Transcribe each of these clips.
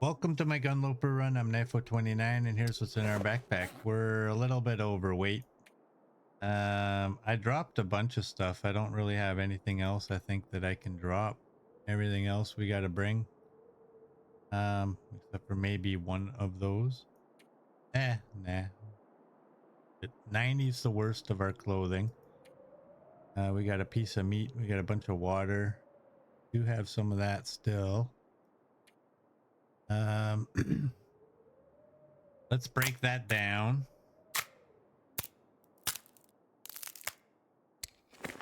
Welcome to my Gunloper run. I'm Ep19 and here's what's in our backpack. We're a little bit overweight. I dropped a bunch of stuff. I don't really have anything else I think that I can drop. Everything else we got to bring. Except for maybe one of those. Nah. 90 is the worst of our clothing. We got a piece of meat. We got a bunch of water. Do have some of that still. Let's break that down.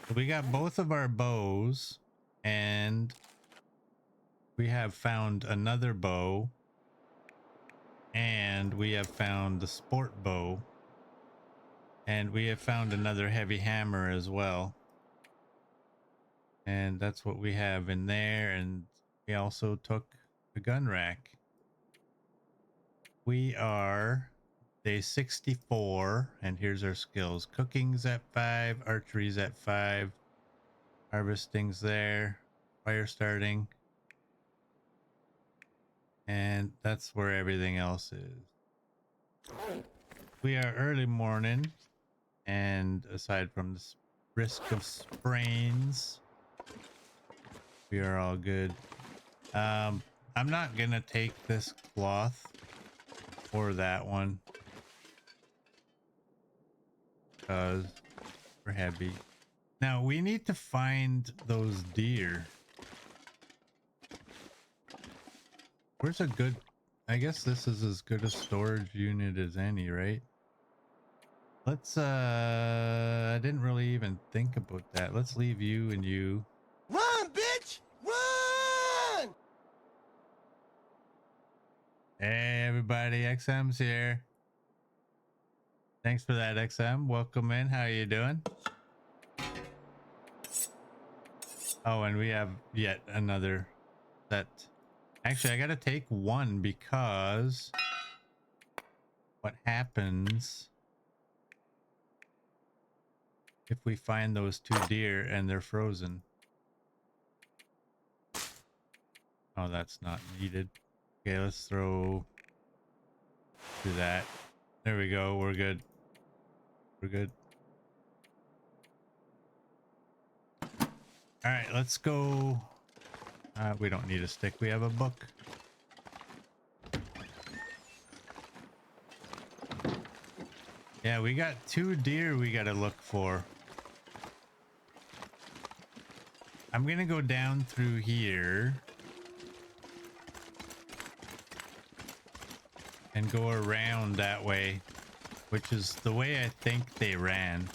So we got both of our bows, and we have found another bow, and we have found the sport bow, and we have found another heavy hammer as well. And that's what we have in there. And we also took the gun rack. We are day 64, and here's our skills. Cooking's at 5, archery's at 5, harvesting's there, fire starting, and that's where everything else is. We are early morning, and aside from the risk of sprains, we are all good. I'm not gonna take this cloth or that one because we're heavy. Now we need to find those deer. Where's a good, I guess this is as good a storage unit as any, right? Let's I didn't really even think about that. Let's leave you and you. Run, bitch! Run! Hey everybody, XM's here. Thanks for that, XM. Welcome in. How you doing? Oh, and we have yet another set. Actually, I gotta take one because what happens if we find those 2 deer and they're frozen? Oh, that's not needed. Okay, let's throw do that. There we go. We're good. We're good. All right, let's go. We don't need a stick. We have a book. Yeah, we got 2 deer we got to look for. I'm going to go down through here and go around that way, which is the way I think they ran.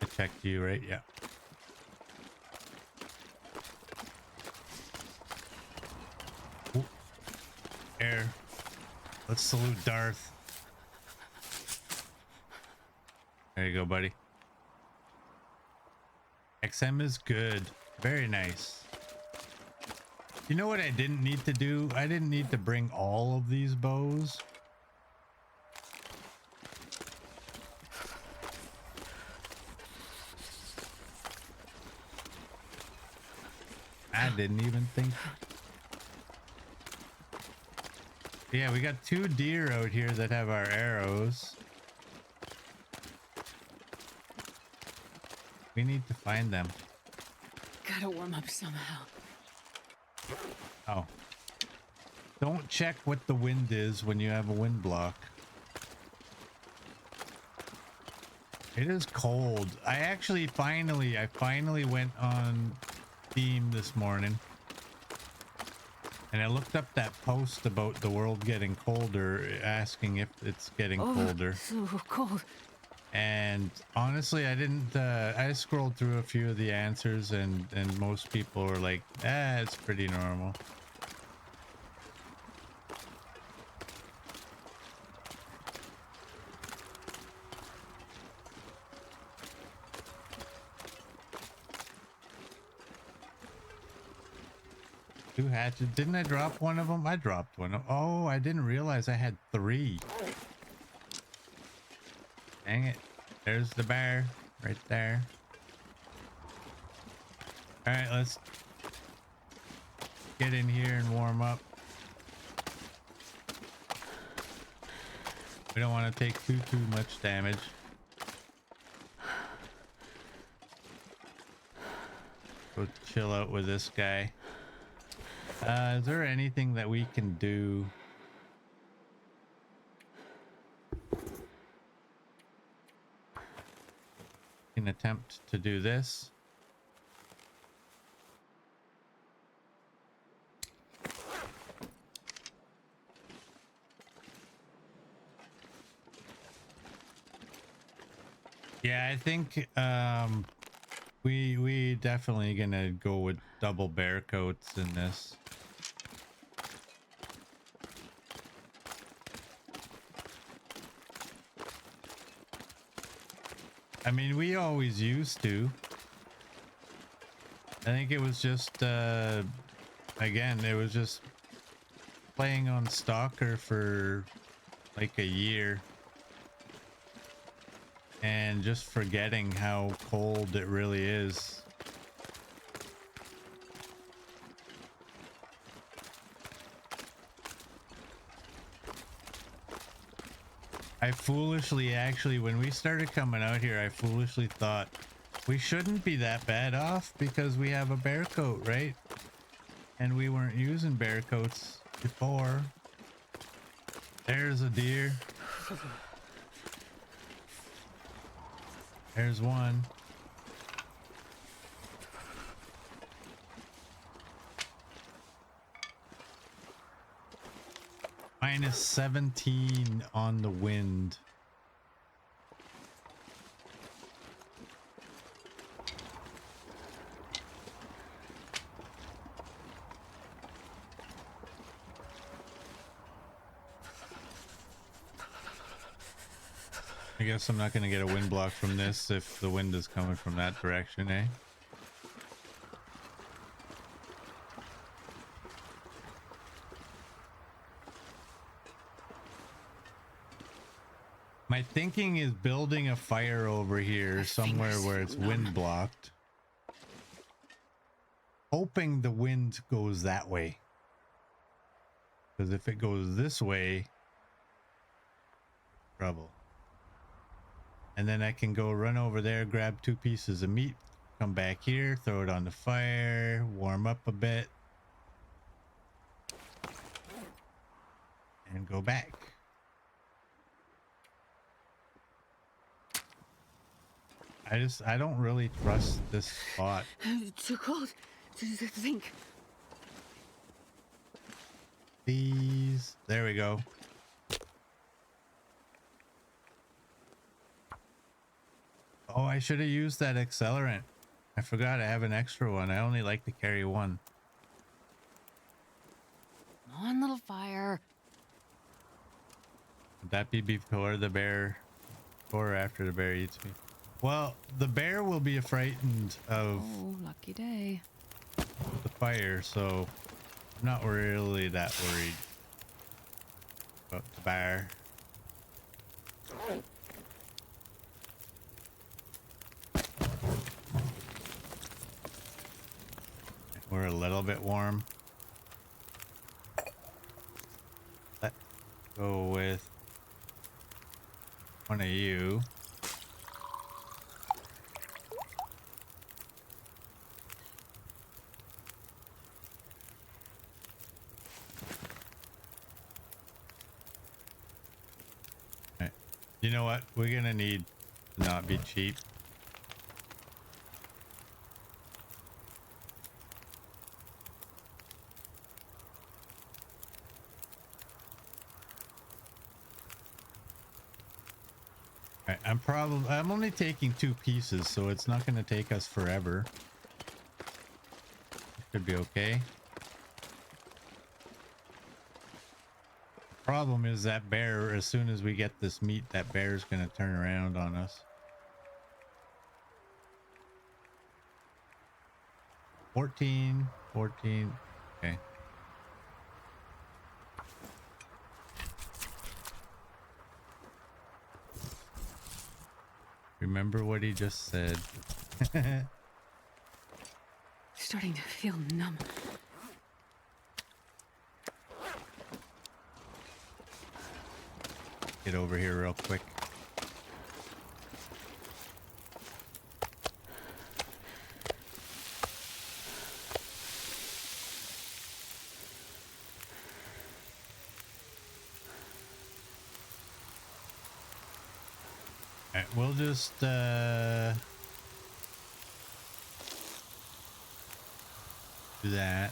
I checked you, right? Yeah. Ooh. Air. Let's salute Darth. There you go, buddy. XM is good. Very nice. You know what I didn't need to do? I didn't need to bring all of these bows. I didn't even think. Yeah, we got 2 deer out here that have our arrows. We need to find them. Gotta warm up somehow. Oh. Don't check what the wind is when you have a wind block. It is cold. I finally went on Steam this morning. And I looked up that post about the world getting colder, asking if it's getting colder. So cold. And honestly, I didn't, I scrolled through a few of the answers and most people were like, it's pretty normal. 2 hatchets. Didn't I drop one of them? I dropped one. Oh, I didn't realize I had 3. Dang it. There's the bear right there. All right, let's get in here and warm up. We don't want to take too much damage. Go chill out with this guy. Is there anything that we can do? Can attempt to do this. Yeah, I think we definitely gonna go with double bear coats in this. I mean, we always used to. I think it was just again, it was just playing on Stalker for like a year and just forgetting how cold it really is. I foolishly, actually, when we started coming out here, I foolishly thought we shouldn't be that bad off because we have a bear coat, right? And we weren't using bear coats before. There's a deer. There's one. Minus 17 on the wind. I guess I'm not going to get a wind block from this if the wind is coming from that direction, eh? My thinking is building a fire over here somewhere where it's wind blocked. Hoping the wind goes that way. Because if it goes this way, trouble. And then I can go run over there, grab 2 pieces of meat, come back here, throw it on the fire, warm up a bit, and go back. I don't really trust this spot. Too cold to think. These, there we go. Oh, I should have used that accelerant. I forgot I have an extra one. I only like to carry one. Come on, little fire. Would that be before the bear or after the bear eats me? Well, the bear will be frightened of lucky day. the fire, so I'm not really that worried about the bear. We're a little bit warm. Let's go with one of you. Right. You know what? We're gonna need to not be cheap. I'm only taking 2 pieces, so it's not going to take us forever. Should be okay. The problem is that bear, as soon as we get this meat, that bear's going to turn around on us. 14. Okay. Remember what he just said. Starting to feel numb. Get over here real quick. All right, we'll just do that.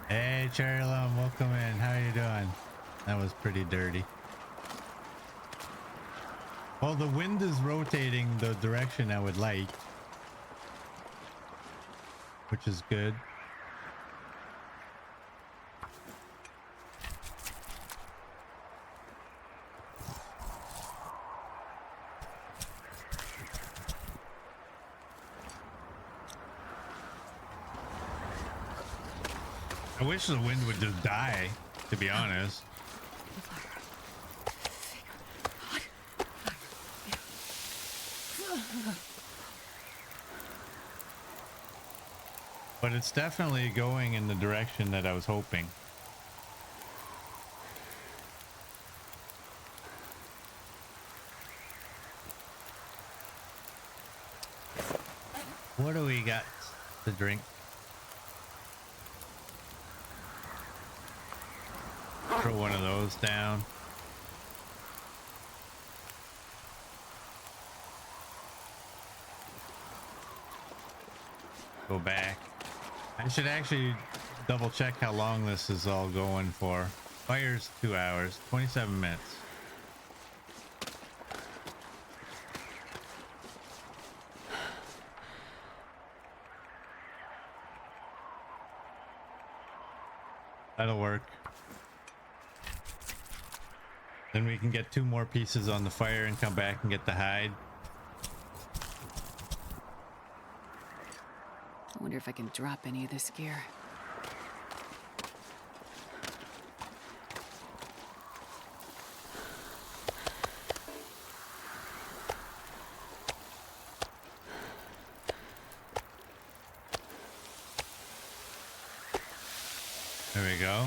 Hey, Cherry Lum, welcome in. How are you doing? That was pretty dirty. Well, the wind is rotating the direction I would like, which is good. I wish the wind would just die, to be honest. But it's definitely going in the direction that I was hoping. What do we got to drink? Throw one of those down. Go back. I should actually double check how long this is all going for. Fire's 2 hours, 27 minutes. That'll work. Then we can get 2 more pieces on the fire and come back and get the hide. I wonder if I can drop any of this gear. There we go.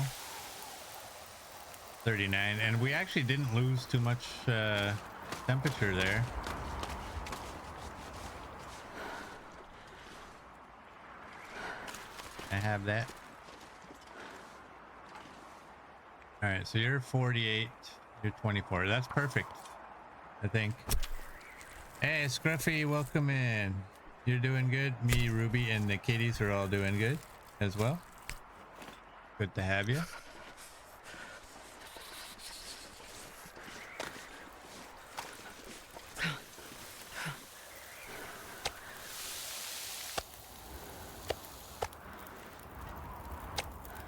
39, and we actually didn't lose too much temperature there. I have that. All right, so you're 48, you're 24. That's perfect, I think. Hey, Scruffy, welcome in. You're doing good. Me, Ruby, and the kitties are all doing good as well. Good to have you.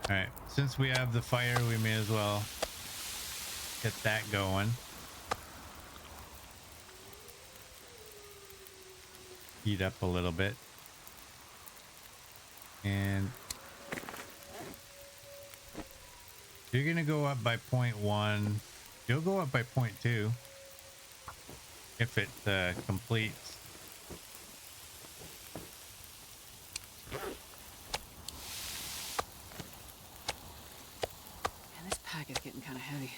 All right, since we have the fire, we may as well get that going. Heat up a little bit. And you're gonna go up by 0.1. You'll go up by 0.2 if it completes. Man, this pack is getting kind of heavy.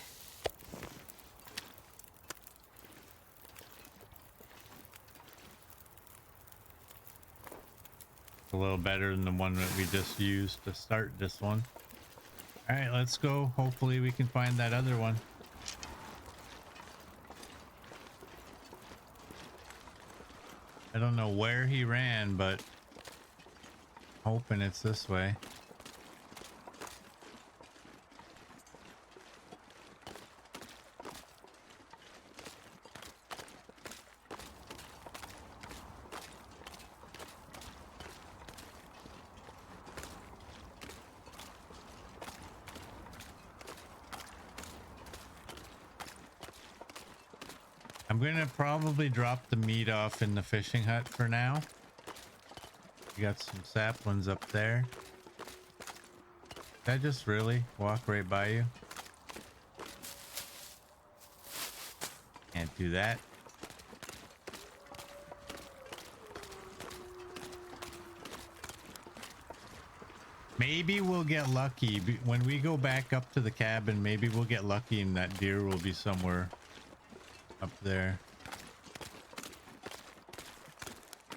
A little better than the one that we just used to start this one. All right, let's go. Hopefully we can find that other one. I don't know where he ran, but hoping it's this way. I'm gonna probably drop the meat off in the fishing hut for now. You got some saplings up there. Did I just really walk right by you? Can't do that. Maybe we'll get lucky when we go back up to the cabin. Maybe we'll get lucky and that deer will be somewhere up there.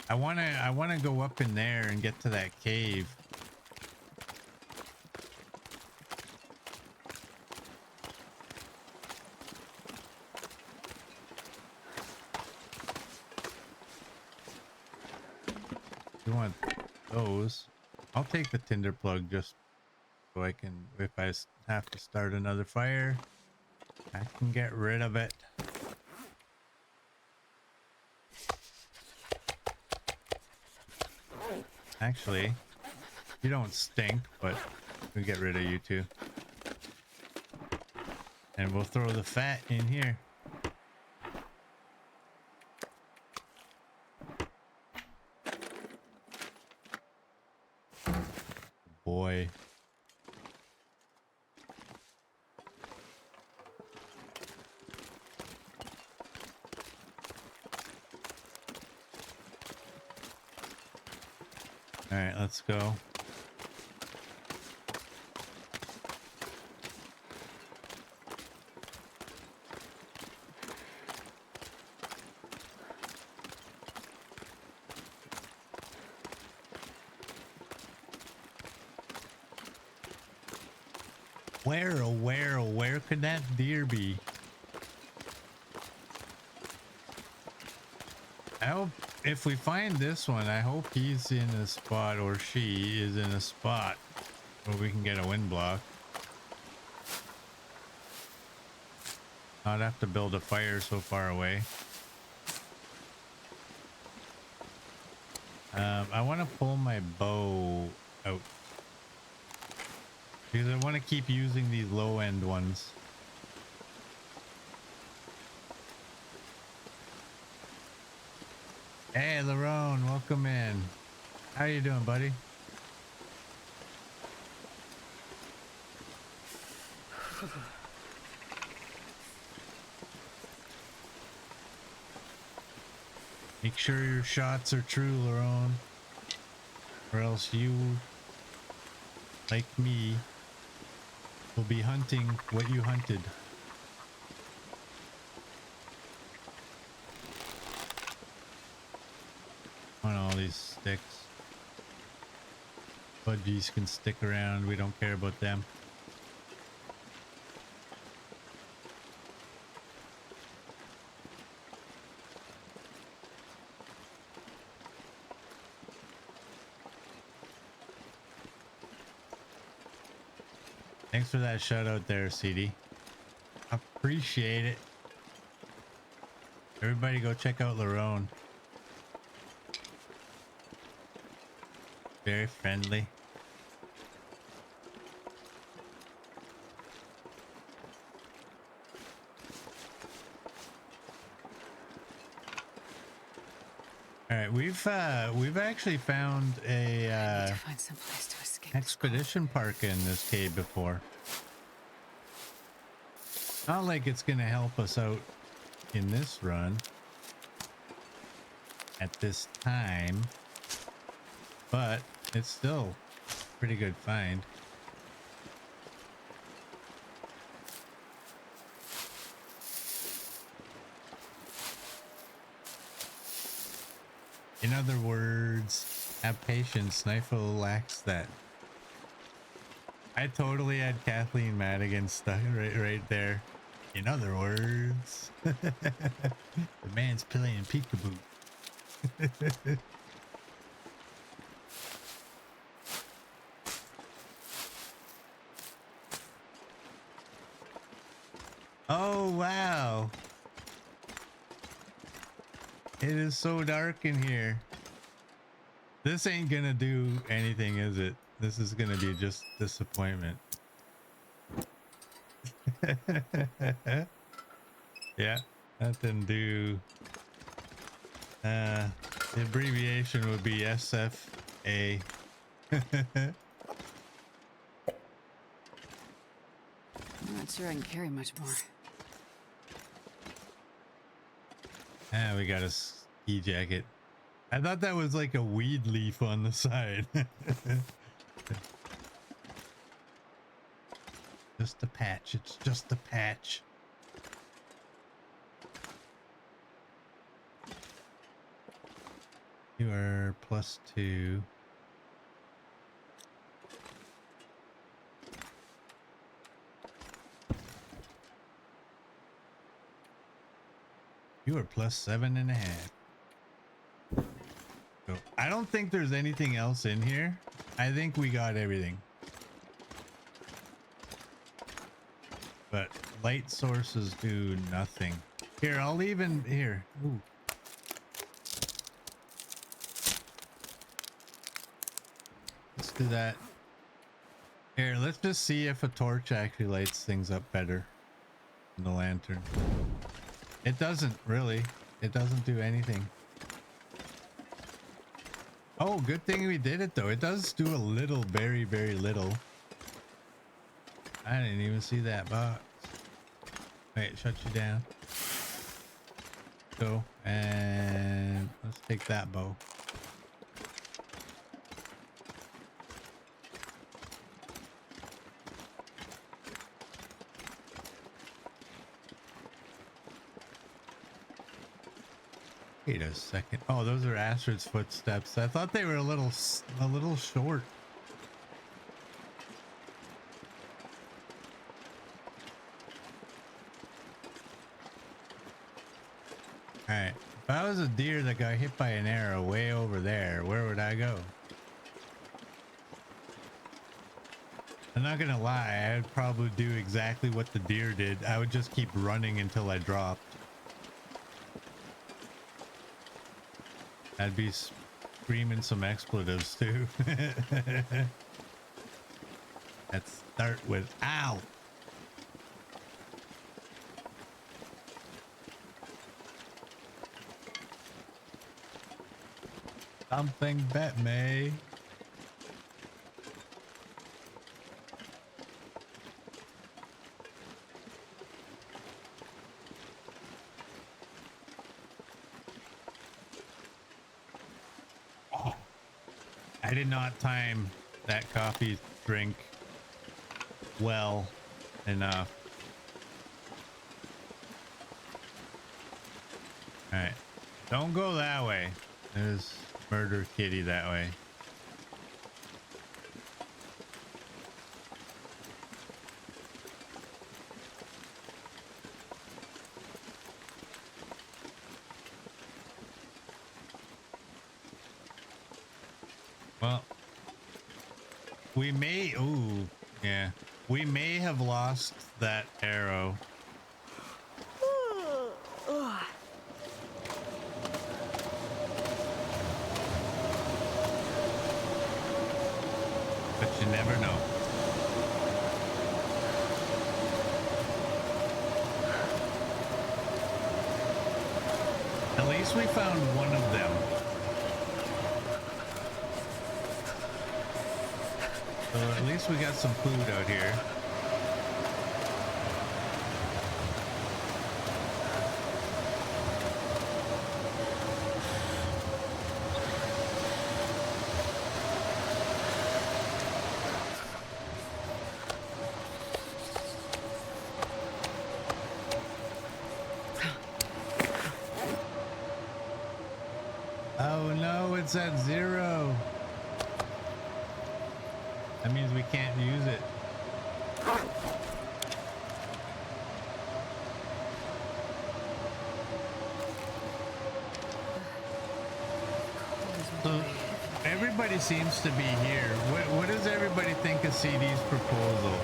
I wanna go up in there and get to that cave. You want those? I'll take the tinder plug just so I can, if I have to start another fire, I can get rid of it. Actually, you don't stink, but we'll get rid of you too. And we'll throw the fat in here. Boy. All right, let's go. Where could that deer be? I hope if we find this one, I hope he's in a spot or she is in a spot where we can get a wind block. Not have to build a fire so far away. I want to pull my bow out because I want to keep using these low end ones. Hey, Larone, welcome in. How you doing, buddy? Make sure your shots are true, Larone, or else you, like me, will be hunting what you hunted. On all these sticks. Budgies can stick around. We don't care about them. Thanks for that shout out there, CD. Appreciate it. Everybody go check out Larone. Very friendly. All right, we've actually found a I need to find some place to escape. expedition park in this cave before. Not like it's gonna help us out in this run at this time, but it's still a pretty good find. In other words, have patience. Snifle lacks that. I totally had Kathleen Madigan stuck right there. In other words, the man's playing peekaboo. Oh, wow. It is so dark in here. This ain't gonna do anything, is it? This is gonna be just disappointment. Yeah, that didn't do. The abbreviation would be SFA. A. I'm not sure I can carry much more. Ah, we got a ski jacket. I thought that was like a weed leaf on the side. Just a patch. It's just a patch. You are +2. You are +7.5. So I don't think there's anything else in here. I think we got everything. But light sources do nothing. Here, I'll even here. Ooh. Let's do that. Here, let's just see if a torch actually lights things up better than the lantern. It doesn't really. It doesn't do anything. Oh, good thing we did it though. It does do a little, very, very little. I didn't even see that box. Wait, shut you down. Go, and let's take that bow. Wait a second. Oh, those are Astrid's footsteps. I thought they were a little short. All right. If I was a deer that got hit by an arrow way over there, where would I go? I'm not gonna lie. I'd probably do exactly what the deer did. I would just keep running until I dropped. I'd be screaming some expletives too. Let's start with ow. Something bet me. I did not time that coffee drink well enough. All right, don't go that way. There's Murder Kitty that way. Well, we may, ooh, yeah, we may have lost that arrow. But you never know. At least we found one of them. So at least we got some food out here. Oh no, it's at 0. That means we can't use it. So everybody seems to be here. What does everybody think of CD's proposal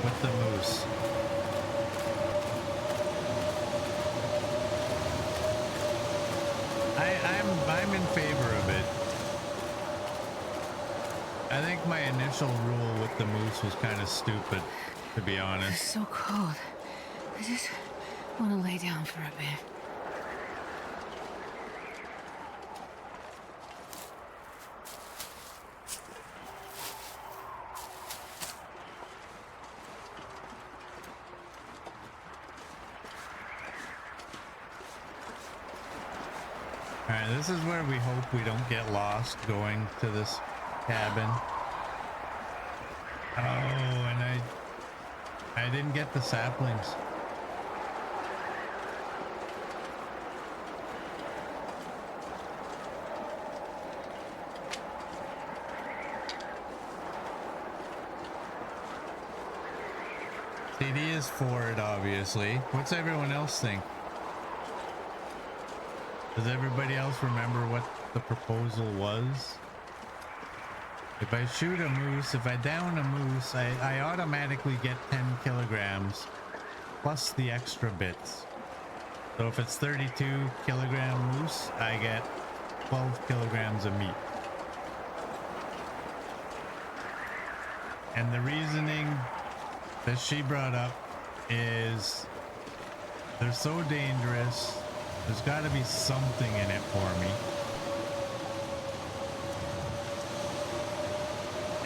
with the moose? I'm in favor of it. I think my initial rule with the moose was kind of stupid, to be It's honest. so cold. I just want to lay down for a bit. All right, this is where we hope we don't get lost going to this cabin. Oh, and I didn't get the saplings. CD is for it, obviously. What's everyone else think? Does everybody else remember what the proposal was? If I shoot a moose, if I down a moose, I automatically get 10 kilograms plus the extra bits. So if it's 32 kilogram moose, I get 12 kilograms of meat. And the reasoning that she brought up is they're so dangerous. There's got to be something in it for me.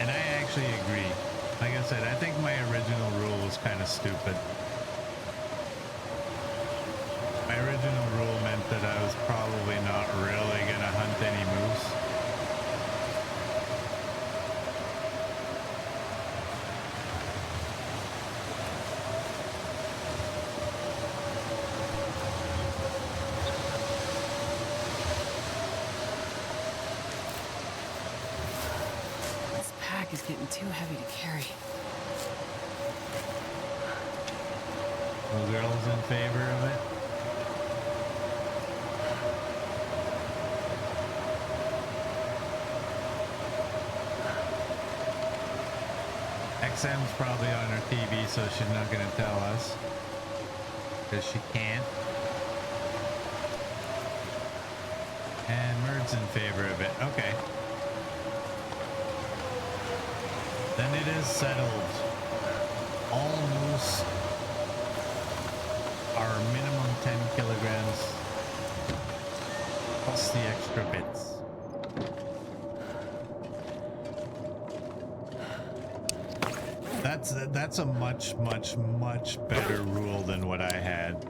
And I actually agree. Like I said, I think my original rule was kind of stupid. My original rule meant that I was probably not really going to hunt any moose. Is getting too heavy to carry. The girls in favor of it. XM's probably on her TV, so she's not going to tell us because she can't. And Merd's in favor of it. Okay. Then it is settled. All moose are minimum 10 kilograms plus the extra bits. That's a much better rule than what I had.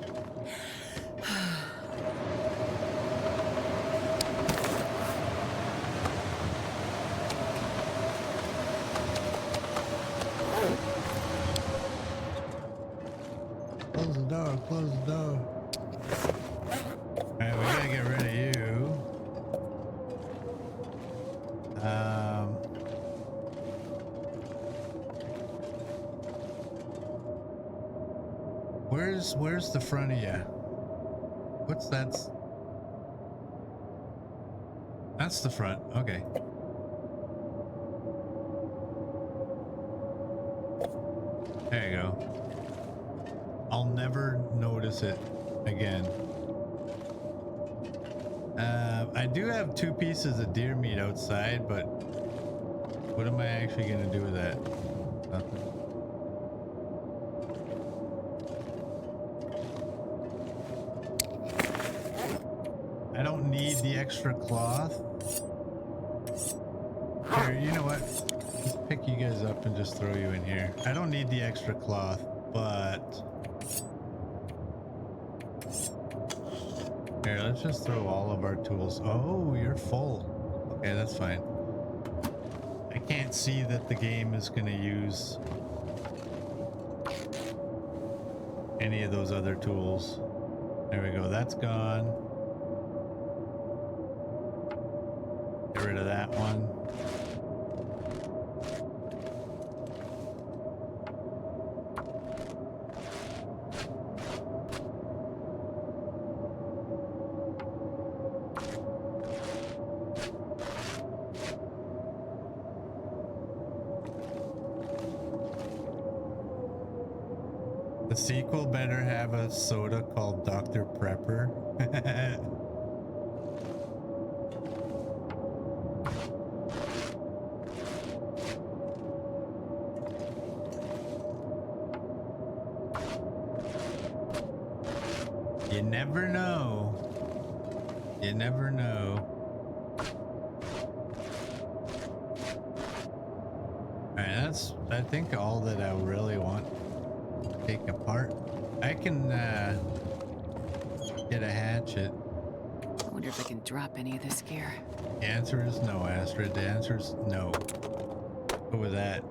Close the door. Alright, we gotta get rid of you. Where's the front of you? What's that's the front. Okay. There you go. I'll never notice it again. I do have 2 pieces of deer meat outside, but what am I actually going to do with that? Nothing. I don't need the extra cloth. Here, you know what? Let's pick you guys up and just throw you in here. I don't need the extra cloth, but here, let's just throw all of our tools. Oh, you're full. Okay, that's fine. I can't see that the game is going to use any of those other tools. There we go. That's gone. Get rid of that one. The sequel better have a soda called Dr. Prepper. You never know. You never know. Alright, that's, I think, all that I really want to take apart. I can get a hatchet. Wonder if I can drop any of this gear. The answer is no, Astrid. The answer is no. Go with that.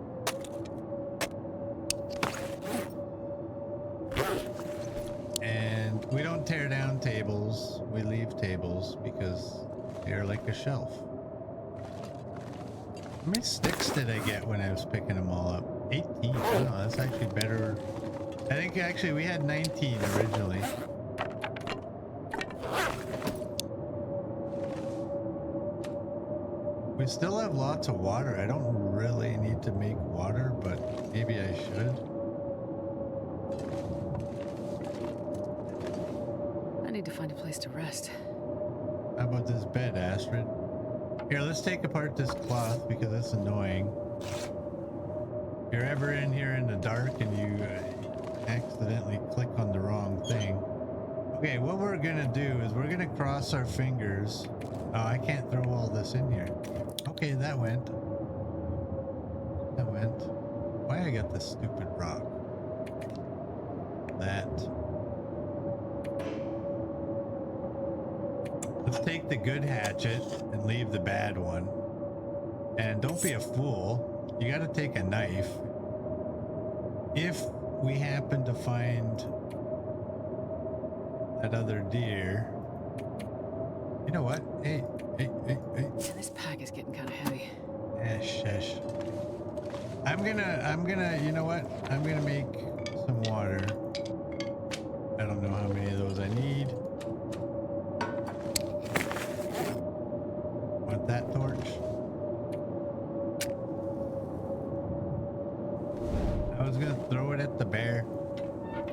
And we don't tear down tables. We leave tables because they're like a shelf. How many sticks did I get when I was picking them all up? 18. Oh, that's actually better. I think actually we had 19 originally. We still have lots of water. I don't really need to make water, but maybe I should. I need to find a place to rest. How about this bed, Astrid? Here, let's take apart this cloth because it's annoying. If you're ever in here in the dark and you accidentally click on the wrong thing. Okay, what we're gonna do is we're gonna cross our fingers. Oh, I can't throw all this in here. Okay, that went. That went. Why I got this stupid rock? That. Let's take the good hatchet and leave the bad one. And don't be a fool. You gotta take a knife. If we happen to find that other deer. You know what? Hey. Yeah, this pack is getting kind of heavy. Shush. I'm gonna, you know what? I'm gonna make some water. I don't know how many of those I need. Want that torch? I was gonna throw it at the bear.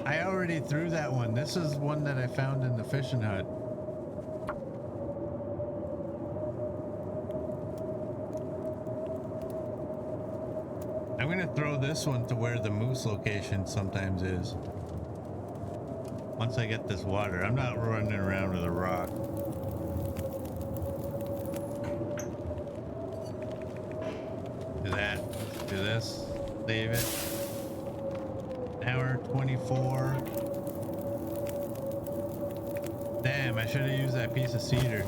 I already threw that one. This is one that I found in the fishing hut. I'm gonna throw this one to where the moose location sometimes is. Once I get this water, I'm not running around with a rock. Do that. Do this. Save it. Hour 24. Damn, I should have used that piece of cedar.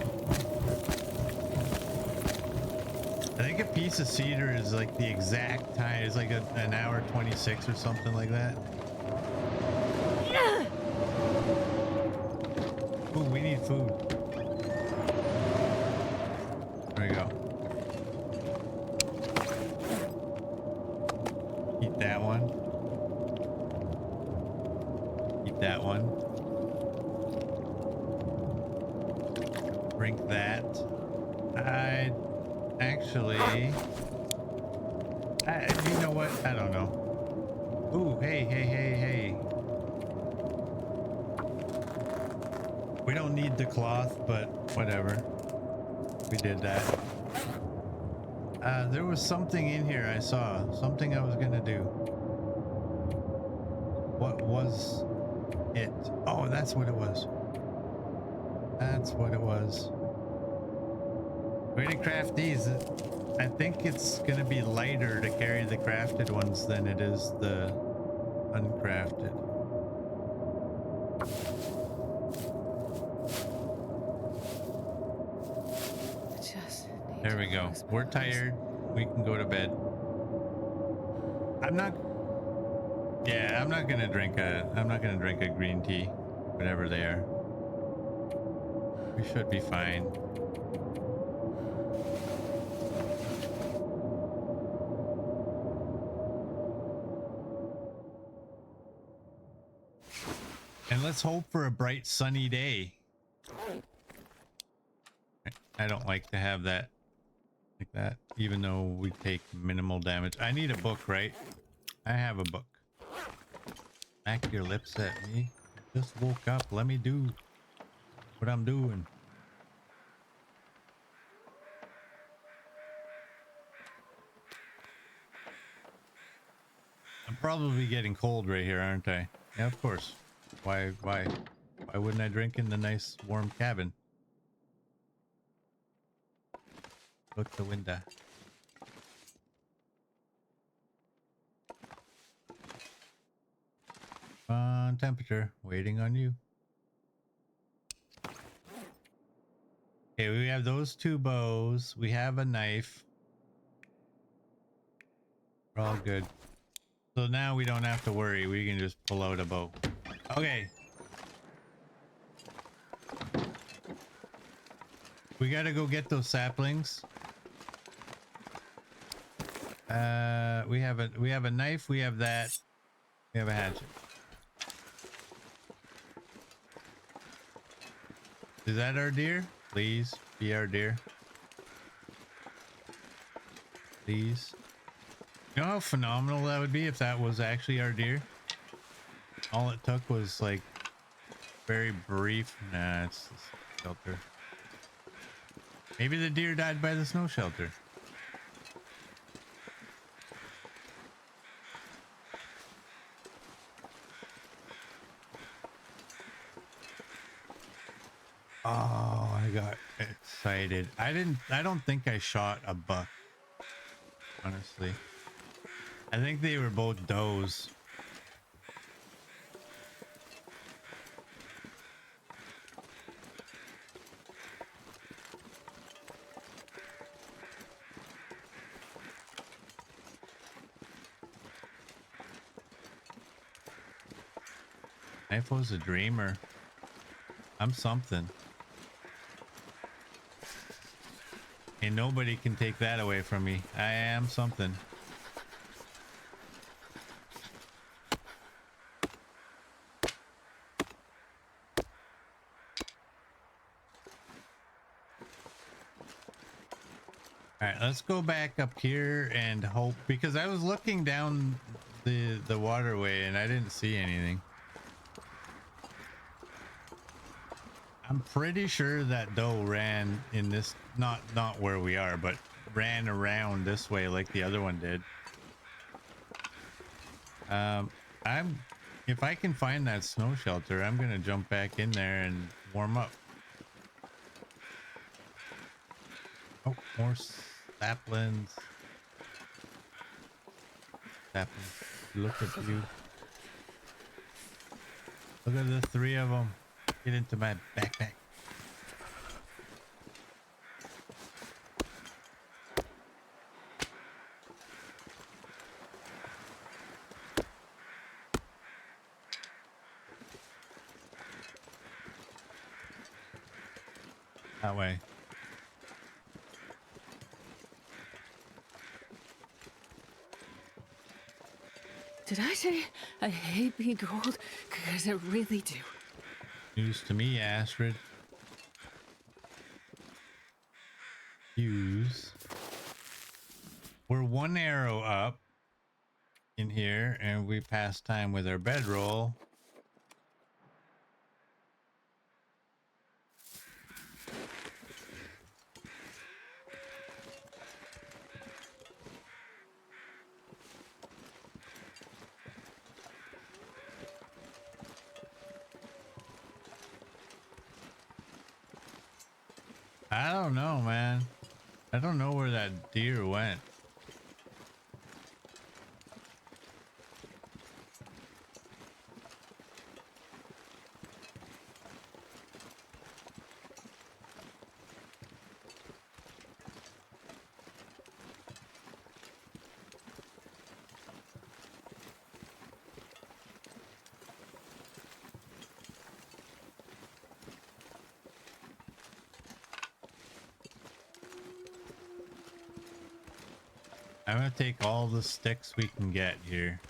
I think a piece of cedar is like the exact time. It's like an hour 26 or something like that. Ooh, we need food. There we go. Eat that one. Eat that one. Drink that. Actually, you know what? I don't know. Ooh, hey. We don't need the cloth, but whatever. We did that. There was something in here I saw. Something I was gonna do. What was it? Oh, that's what it was. That's what it was. Way to craft these. I think it's gonna be lighter to carry the crafted ones than it is the uncrafted. There we go. We're tired. We can go to bed. I'm not gonna drink a green tea, whatever they are. We should be fine. And let's hope for a bright sunny day. I don't like to have that like that, even though we take minimal damage. I need a book, right? I have a book. Smack your lips at me. Just woke up. Let me do what I'm doing. I'm probably getting cold right here, aren't I? Yeah, of course. Why wouldn't I drink in the nice warm cabin? Look the window. Temperature, waiting on you. Okay, we have those 2 bows. We have a knife. We're all good. So now we don't have to worry. We can just pull out a bow. Okay. We gotta go get those saplings. We have a knife. We have that. We have a hatchet. Is that our deer? Please be our deer. Please. You know how phenomenal that would be if that was actually our deer? All it took was like very brief. Nah, it's the shelter. Maybe the deer died by the snow shelter. Oh, I got excited. I don't think I shot a buck, honestly. I think they were both does. Knife was a dreamer. I'm something. And nobody can take that away from me. I am something. All right, let's go back up here and hope, because I was looking down the waterway and I didn't see anything. I'm pretty sure that doe ran in this, not where we are, but ran around this way like the other one did. If I can find that snow shelter, I'm gonna jump back in there and warm up. Oh, more saplings. Saplings. Look at you. Look at the 3 of them. Get into my backpack. That way. Did I say I hate being cold? Because I really do. News to me, Astrid. Use. We're 1 arrow up in here, and we pass time with our bedroll. I don't know, man. I don't know where that deer went. I'm gonna take all the sticks we can get here.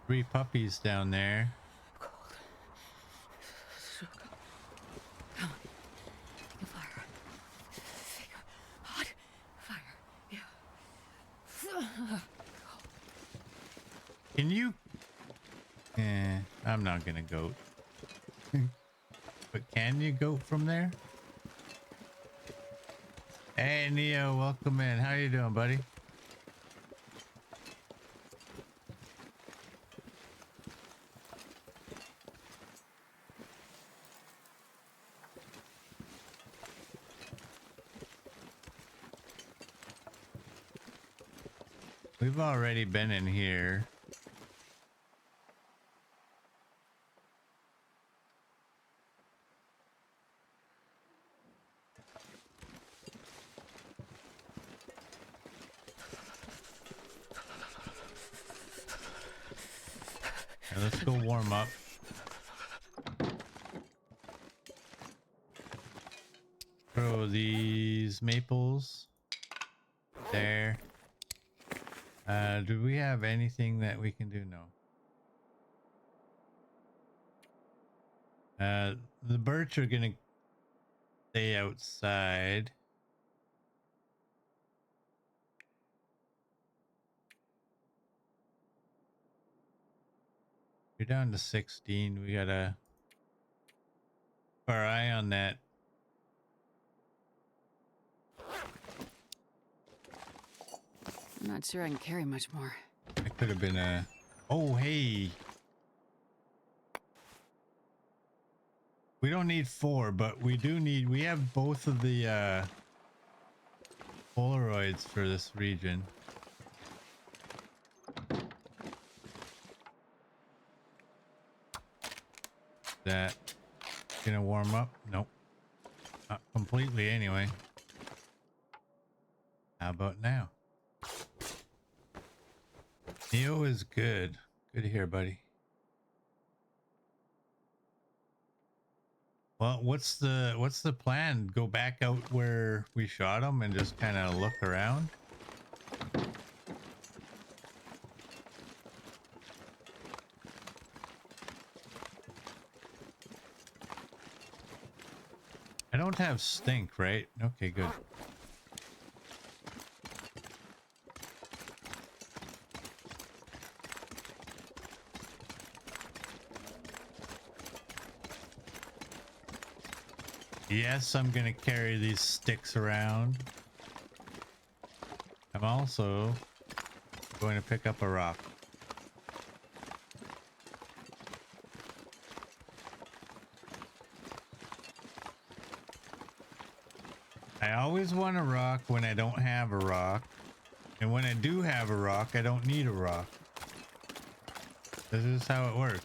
Three puppies down there. Cold. So cold. Come on. Make a fire. Make a hot fire. Yeah. Can you? I'm not gonna goat. But can you goat from there? Hey Neo, welcome in. How you doing, buddy? We've already been in here. Now let's go warm up. Throw these maples there. Do we have anything that we can do? No. The birch are gonna stay outside. You're down to 16. We gotta keep our eye on that. I'm not sure I can carry much more. That could have been a... Oh, hey. We don't need 4, but we do need... We have both of the Polaroids for this region. That gonna warm up? Nope. Not completely anyway. How about now? Neo is good. Good to hear, buddy. Well, what's the plan? Go back out where we shot him and just kind of look around? I don't have stink, right? Okay, good. Yes, I'm gonna carry these sticks around. I'm also going to pick up a rock. I always want a rock when I don't have a rock. And when I do have a rock, I don't need a rock. This is how it works.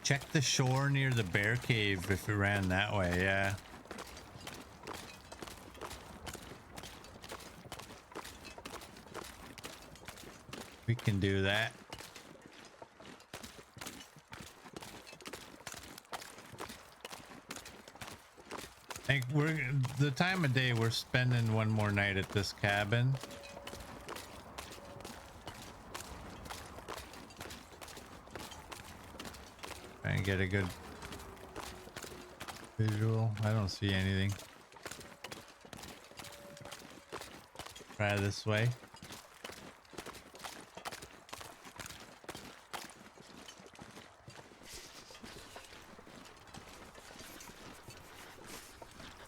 Check the shore near the bear cave if it ran that way, yeah. We can do that. Like we're the time of day we're spending one more night at this cabin. Try and get a good visual. I don't see anything. Try this way.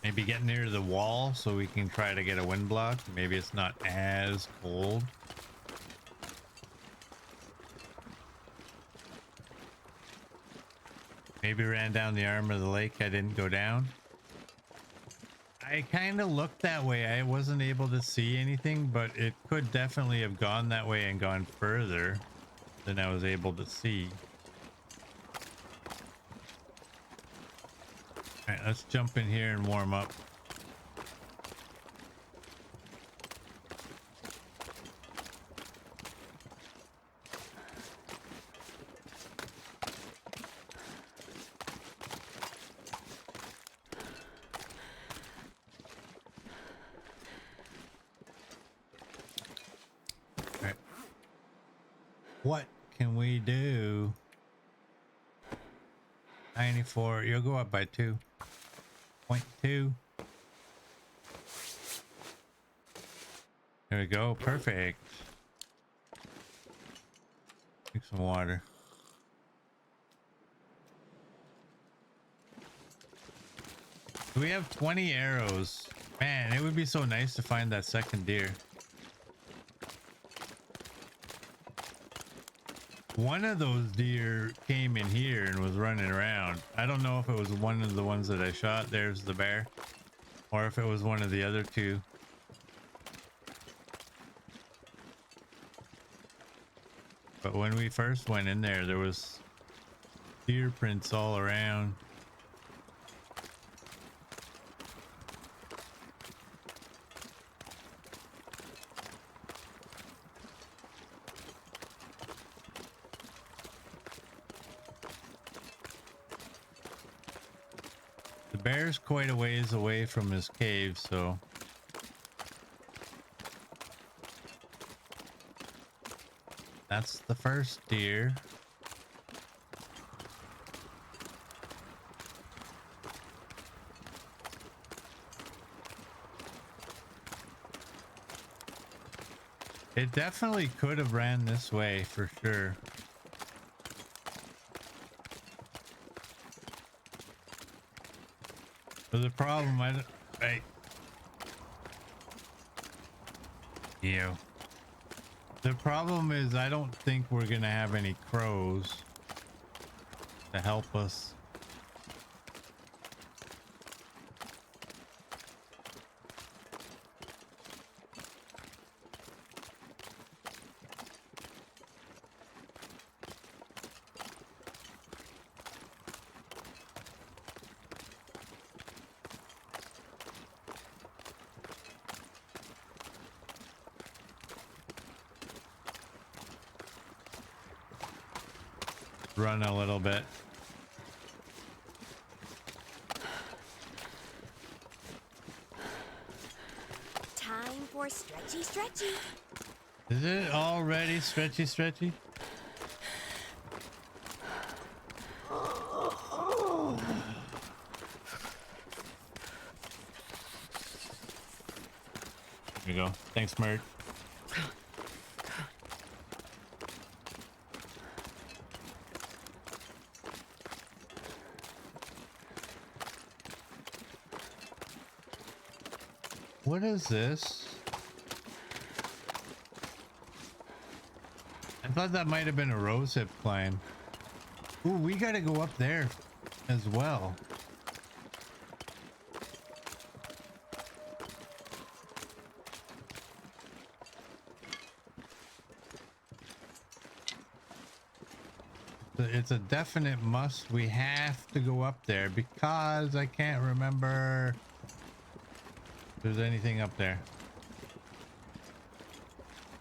Maybe get near the wall so we can try to get a wind block. Maybe it's not as cold. Maybe ran down the arm of the lake. I didn't go down. I kind of looked that way. I wasn't able to see anything, but it could definitely have gone that way and gone further than I was able to see. All right, let's jump in here and warm up. All right. What can we do? 94. You'll go up by 2.2. There we go. Perfect. Drink some water. We have 20 arrows. Man, it would be so nice to find that second deer. One of those deer came in here and was running around. I don't know if it was one of the ones that I shot. There's the bear. Or if it was one of the other two. But when we first went in there, there was deer prints all around. The bear's quite a ways away from his cave, so that's the first deer. It definitely could have ran this way for sure. But the problem, yeah. The problem is I don't think we're gonna have any crows to help us. Run a little bit. Time for stretchy, stretchy. Is it already stretchy, stretchy? There you go. Thanks, Mert. What is this? I thought that might have been a rosehip climb. Ooh, we gotta go up there as well. It's a definite must. We have to go up there because I can't remember if there's anything up there.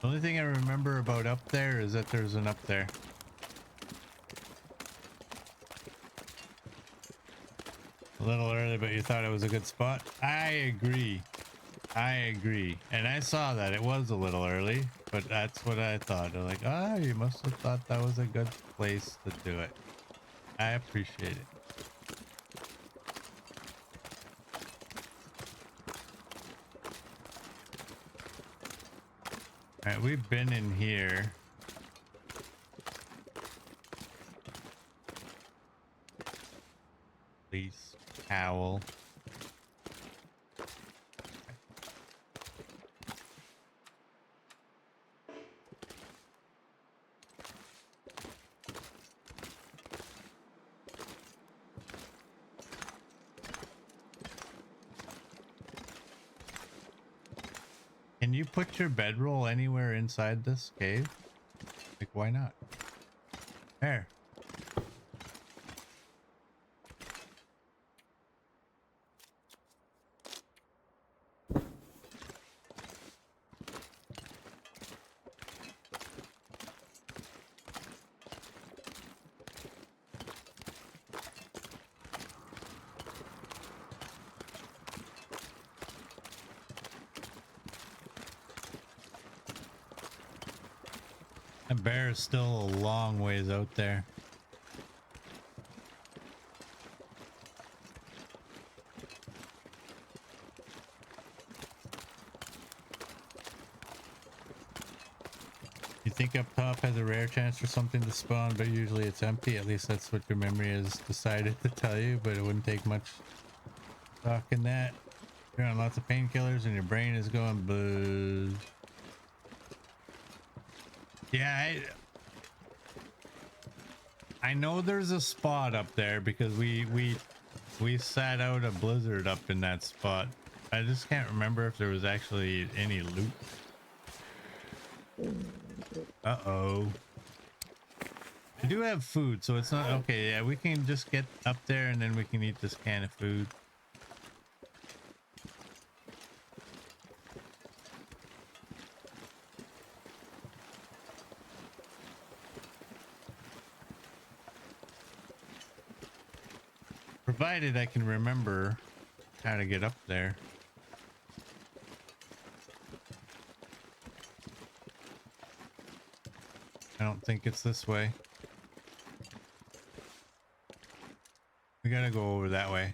The only thing I remember about up there is that there's an up there. A little early, but you thought it was a good spot. I agree. And I saw that it was a little early, but that's what I thought. They're like, ah, you must have thought that was a good place to do it. I appreciate it. All right, we've been in here. Police cowl. Can you put your bedroll anywhere inside this cave? Like, why not? There. That bear is still a long ways out there. You think up top has a rare chance for something to spawn, but usually it's empty. At least that's what your memory has decided to tell you, but it wouldn't take much stock in that. You're on lots of painkillers and your brain is going buzz. Yeah, I know there's a spot up there because we sat out a blizzard up in that spot. I just can't remember if there was actually any loot. Uh-oh. I do have food, so it's not okay. Yeah, we can just get up there and then we can eat this can of food. Provided I can remember how to get up there. I don't think it's this way. We gotta go over that way.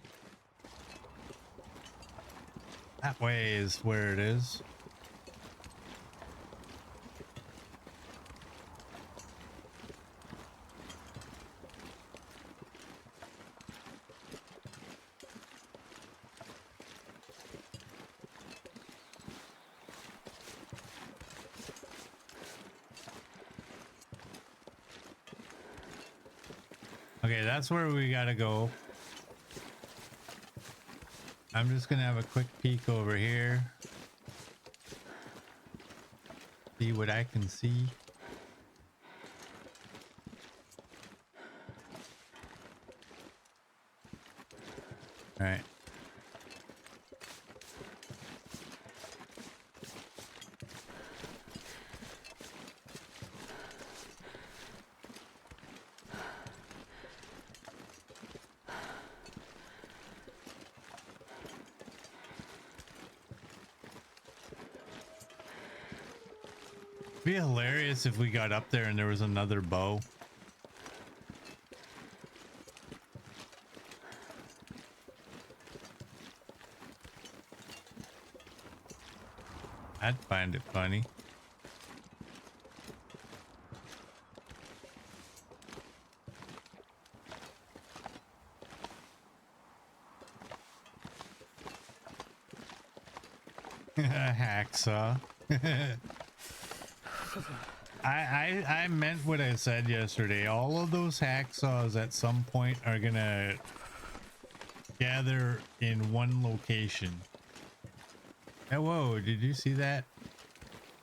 That way is where it is. Okay, that's where we gotta go. I'm just gonna have a quick peek over here. See what I can see. All right. It'd be hilarious if we got up there and there was another bow. I'd find it funny. Hacksaw. I meant what I said yesterday. All of those hacksaws at some point are gonna gather in one location. Hey, whoa, did you see that?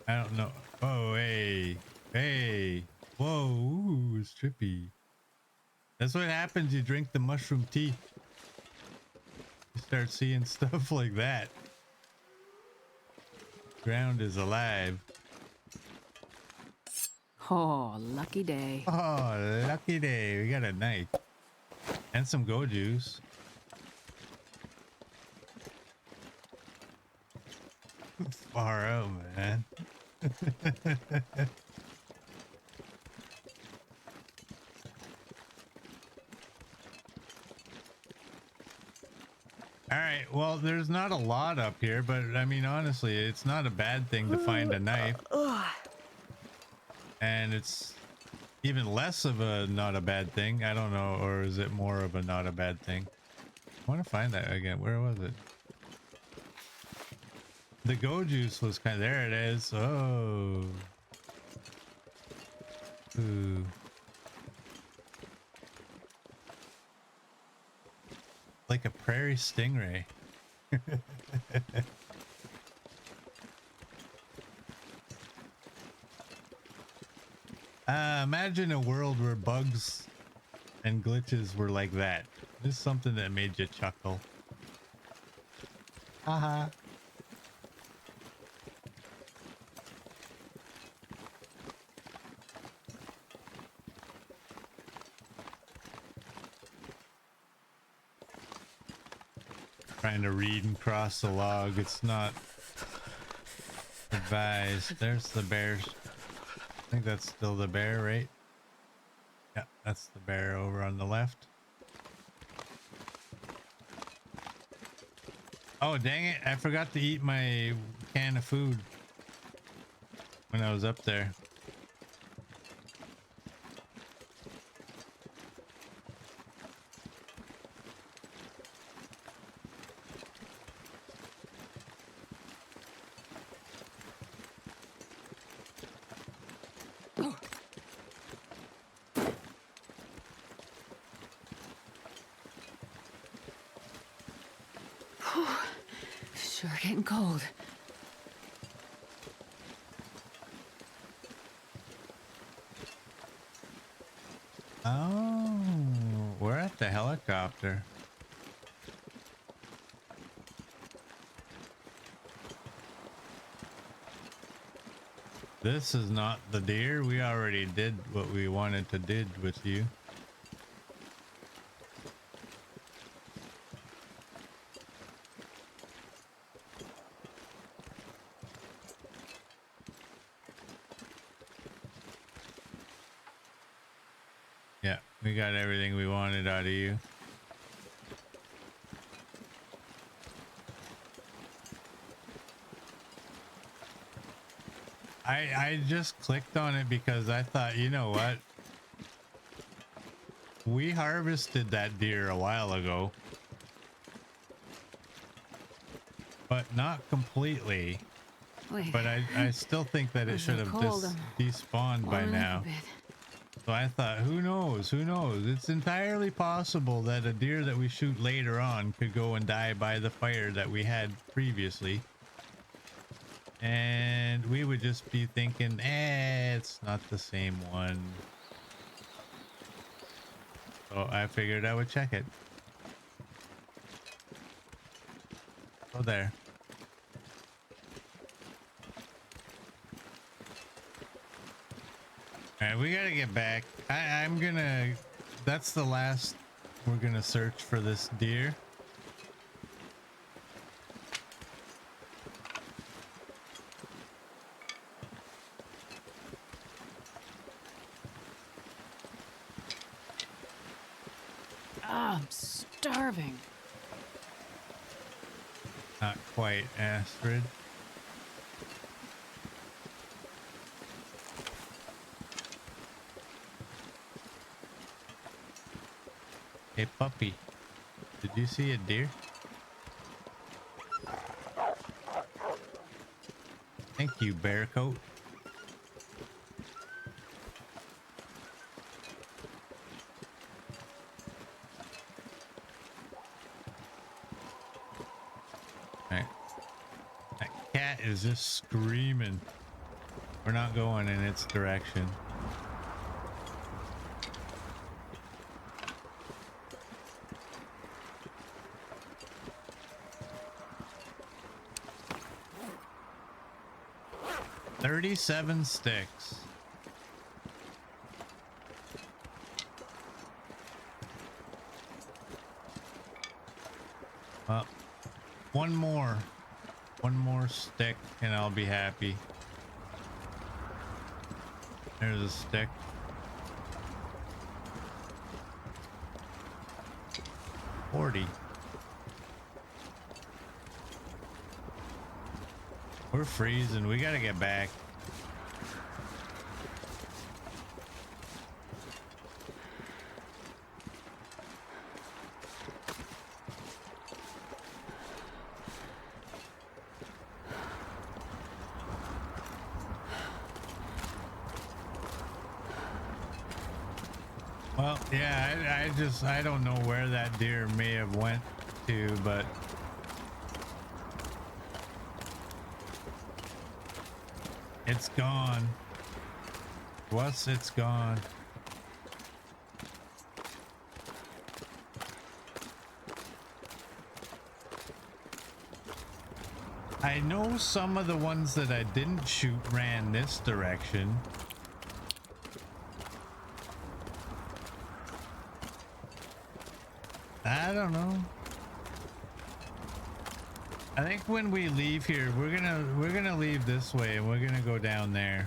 I don't know. Oh, hey, hey, whoa, ooh, it's trippy. That's what happens. You drink the mushroom tea. You start seeing stuff like that. Ground is alive. Oh, lucky day. Oh, lucky day. We got a knife and some go juice. Far out, man. All right, well, there's not a lot up here, but I mean, honestly, it's not a bad thing to find a knife. And it's even less of a not a bad thing. I don't know, or is it more of a not a bad thing? I want to find that again. Where was it? The go juice was kind of there. It is. Oh. Ooh. Like a prairie stingray. Imagine a world where bugs and glitches were like that. Just something that made you chuckle. Haha. Trying to read and cross the log. It's not advised. There's the bears. I think that's still the bear, right? Yeah, that's the bear over on the left. Oh, dang it. I forgot to eat my can of food when I was up there. Sure getting cold. Oh, we're at the helicopter. This is not the deer. We already did what we wanted to did with you. Yeah, we got everything we wanted out of you. I just clicked on it because I thought, you know what? We harvested that deer a while ago, but not completely. Wait. But I still think that it I'm should so have cold, I'm despawned by warming up a now. bit. So I thought, who knows? Who knows? It's entirely possible that a deer that we shoot later on could go and die by the fire that we had previously. And we would just be thinking, it's not the same one. So I figured I would check it. Oh, there. All right, we gotta get back. I'm gonna, that's the last we're gonna search for this deer. Oh, I'm starving. Not quite, Astrid. Hey, puppy. Did you see a deer? Thank you, bear coat. All right. That cat is just screaming. We're not going in its direction. "37 sticks. Well, one more stick and I'll be happy. There's a stick. $40. We're freezing. We gotta get back. Well, yeah, I don't know where that deer may have went to, but it's gone. Once it's gone. I know some of the ones that I didn't shoot ran this direction. I don't know. I think when we leave here, we're gonna leave this way and we're gonna go down there.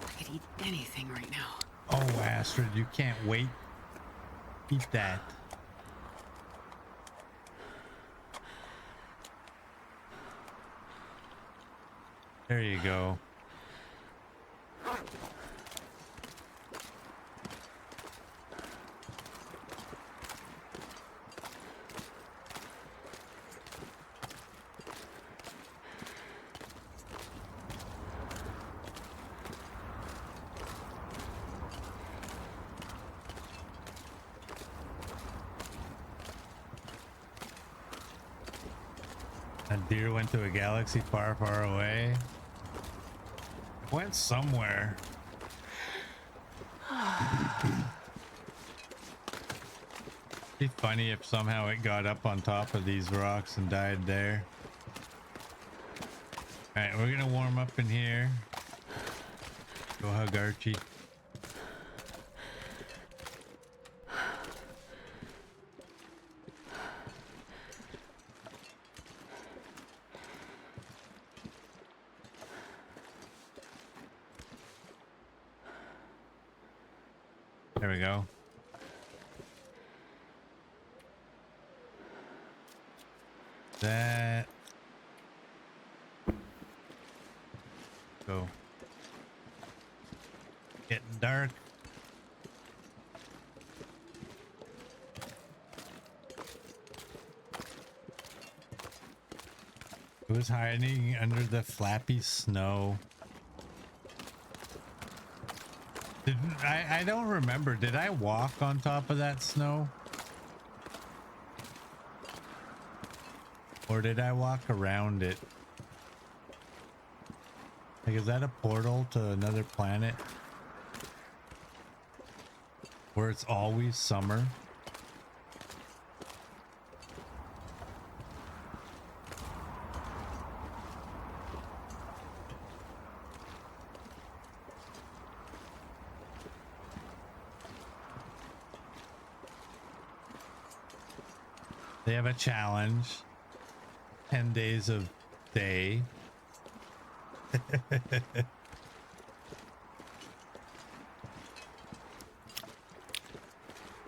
I could eat anything right now. Oh, Astrid, you can't wait. Eat that. There you go. A deer went to a galaxy far, far away. It went somewhere. Be funny if somehow it got up on top of these rocks and died there. All right, we're gonna warm up in here. Go hug Archie. There we go. That. Go. Getting dark. Who's hiding under the flappy snow? I don't remember. Did I walk on top of that snow? Or did I walk around it? Like, is that a portal to another planet? Where it's always summer? They have a challenge. 10 days of day.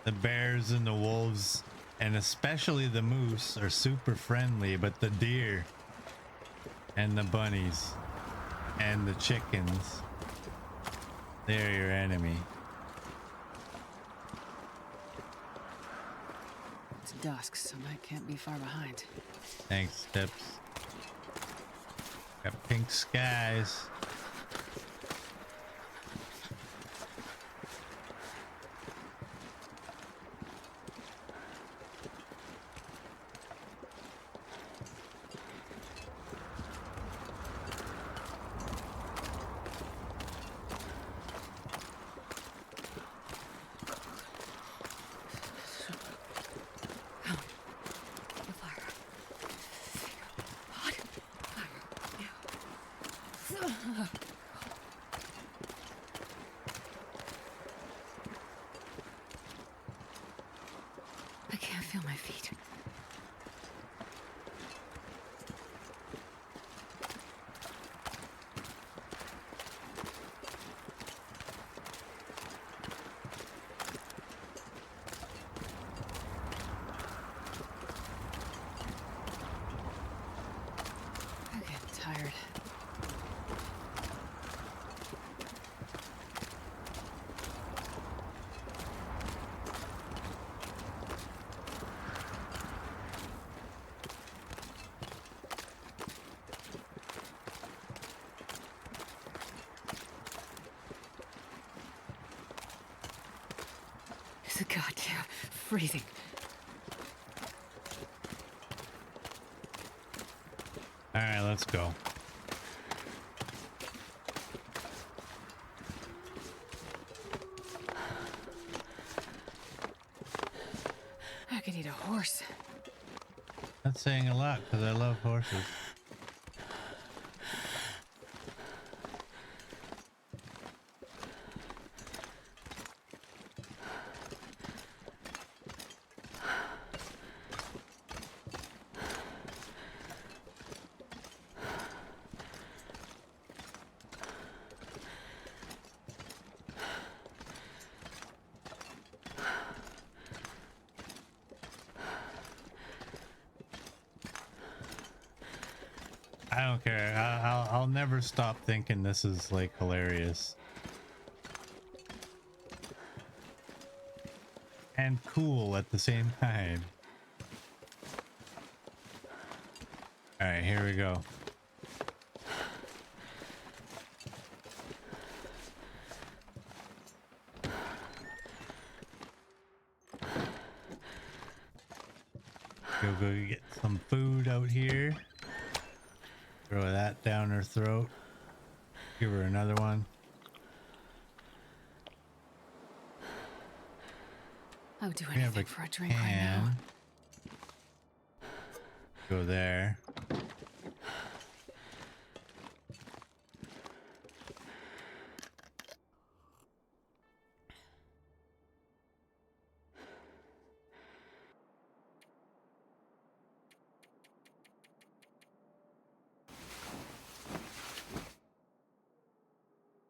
The bears and the wolves, and especially the moose, are super friendly, but the deer and the bunnies and the chickens, they're your enemy. It's dusk, so I can't be far behind. Thanks, Tips. Got pink skies. I can't feel my feet. I'm getting tired. It's goddamn freezing. All right, let's go. I could eat a horse. That's saying a lot because I love horses. I don't care. I'll never stop thinking this is like hilarious and cool at the same time. All right, here we go. Go get some food out here. Throw that down her throat. Give her another one. I would do We have anything for a drink right now. Go there.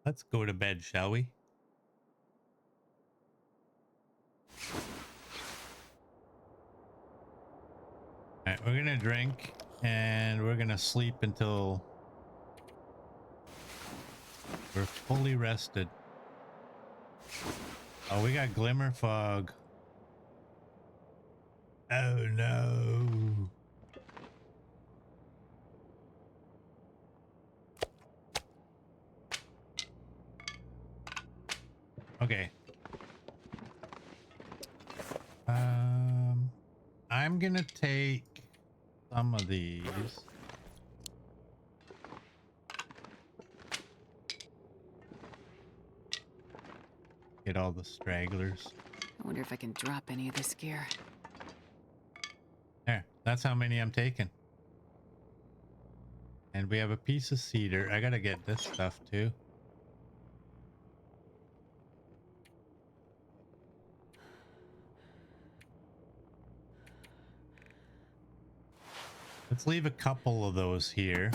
Let's go to bed, shall we? All right, we're gonna drink and we're gonna sleep until we're fully rested. Oh, we got glimmer fog. Oh no. Okay. I'm gonna take some of these. Get all the stragglers. I wonder if I can drop any of this gear. There, that's how many I'm taking. And we have a piece of cedar. I gotta get this stuff too. Let's leave a couple of those here.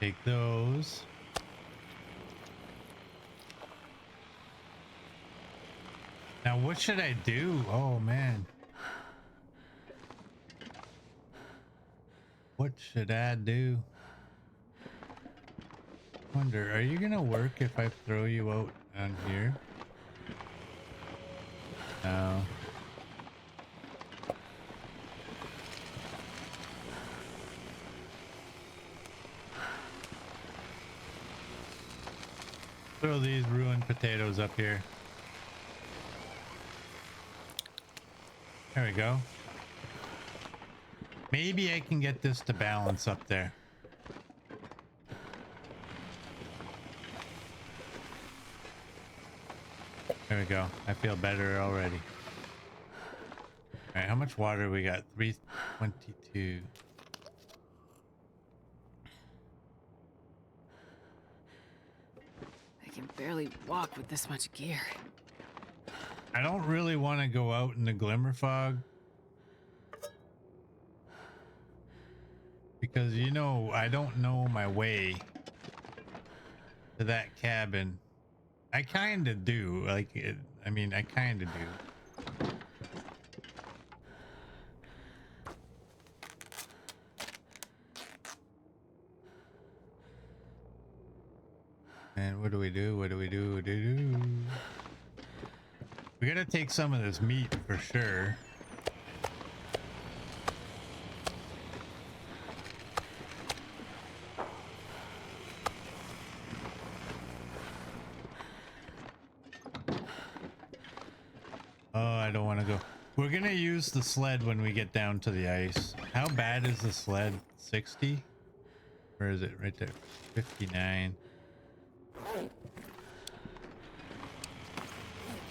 Take those. Now, what should I do? Oh, man. What should I do? Wonder, are you gonna work if I throw you out on here? No. Throw these ruined potatoes up here. There we go. Maybe I can get this to balance up there. There we go. I feel better already. All right, how much water we got? 322. I can barely walk with this much gear. I don't really want to go out in the glimmer fog. Because, you know, I don't know my way to that cabin. I kind of do. Like, I mean, I kind of do. And what do we do? What do we do? What do we do? We gotta take some of this meat for sure. Oh, I don't want to go. We're gonna use the sled when we get down to the ice. How bad is the sled? 60? Where is it? Right there. 59.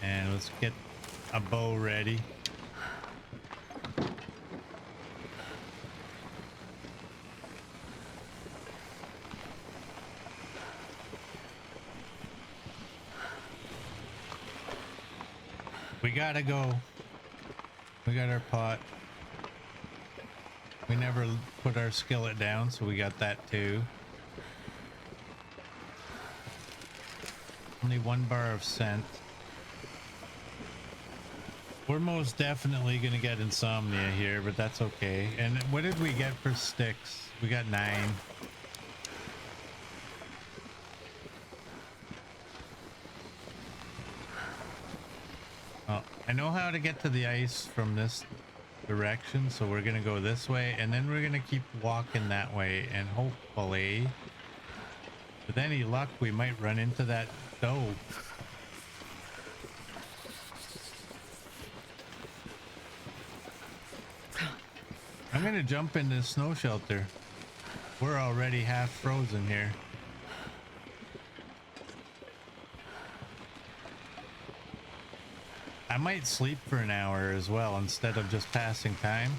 And let's get a bow ready. We gotta go. We got our pot. We never put our skillet down, so we got that too. Only 1 bar of scent. We're most definitely gonna get insomnia here, but that's okay. And what did we get for sticks? We got 9. Oh, I know how to get to the ice from this direction, so we're gonna go this way, and then we're gonna keep walking that way, and hopefully, with any luck, we might run into that stove. I'm gonna jump in this snow shelter. We're already half frozen here. I might sleep for an hour as well instead of just passing time.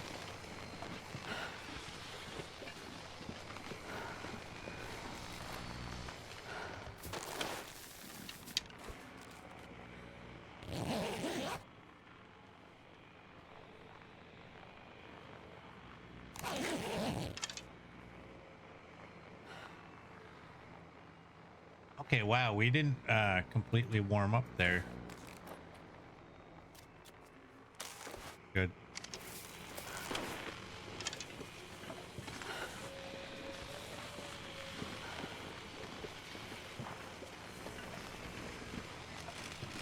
Okay, wow, we didn't completely warm up there. Good.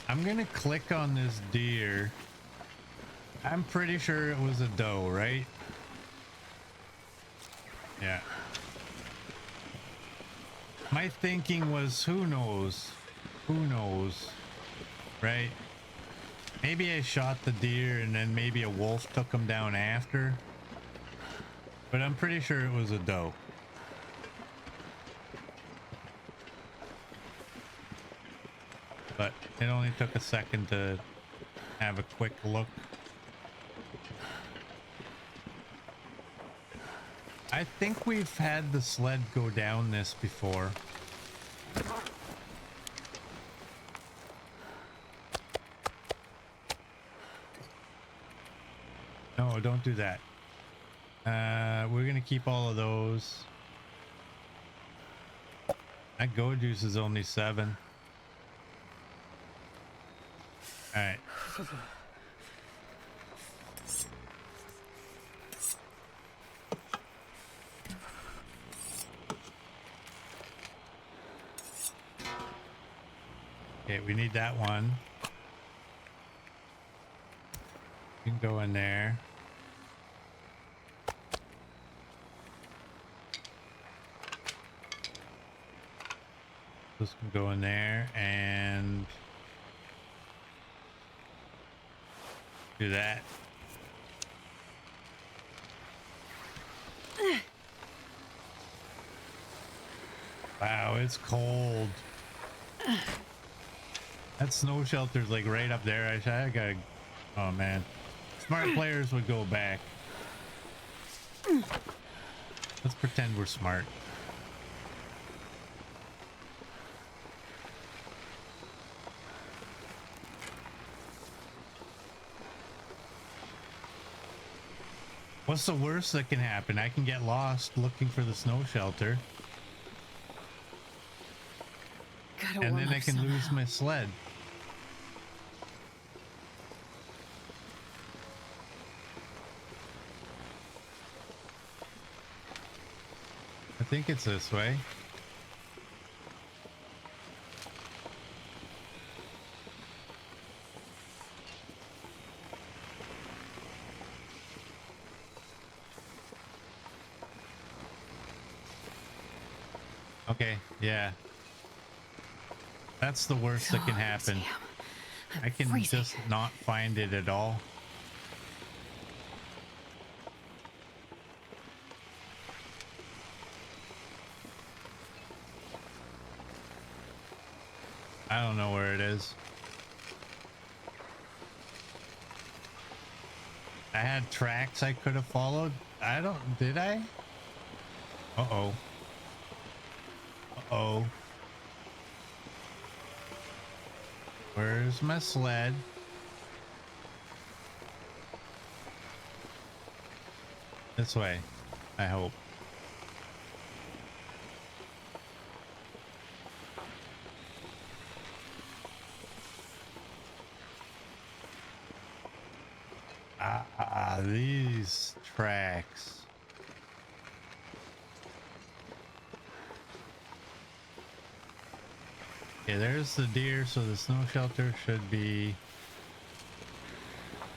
I'm gonna click on this deer. I'm pretty sure it was a doe, right? Yeah. My thinking was, who knows? Who knows? Right? Maybe I shot the deer and then maybe a wolf took him down after. But I'm pretty sure it was a doe. But it only took a second to have a quick look. I think we've had the sled go down this before. No, don't do that. We're gonna keep all of those. That go juice is only 7. All right. Okay, we need that one. You can go in there. This can go in there and do that. Wow, it's cold. That snow shelter's like right up there. I gotta. Oh man, smart players would go back. Let's pretend we're smart. What's the worst that can happen? I can get lost looking for the snow shelter. And then I can lose my sled. I think it's this way. Okay, yeah. That's the worst that can happen. I can just not find it at all. I don't know where it is. I had tracks I could have followed. Did I? Uh-oh. Uh-oh. Where's my sled? This way, I hope. These tracks. Okay, there's the deer, so the snow shelter should be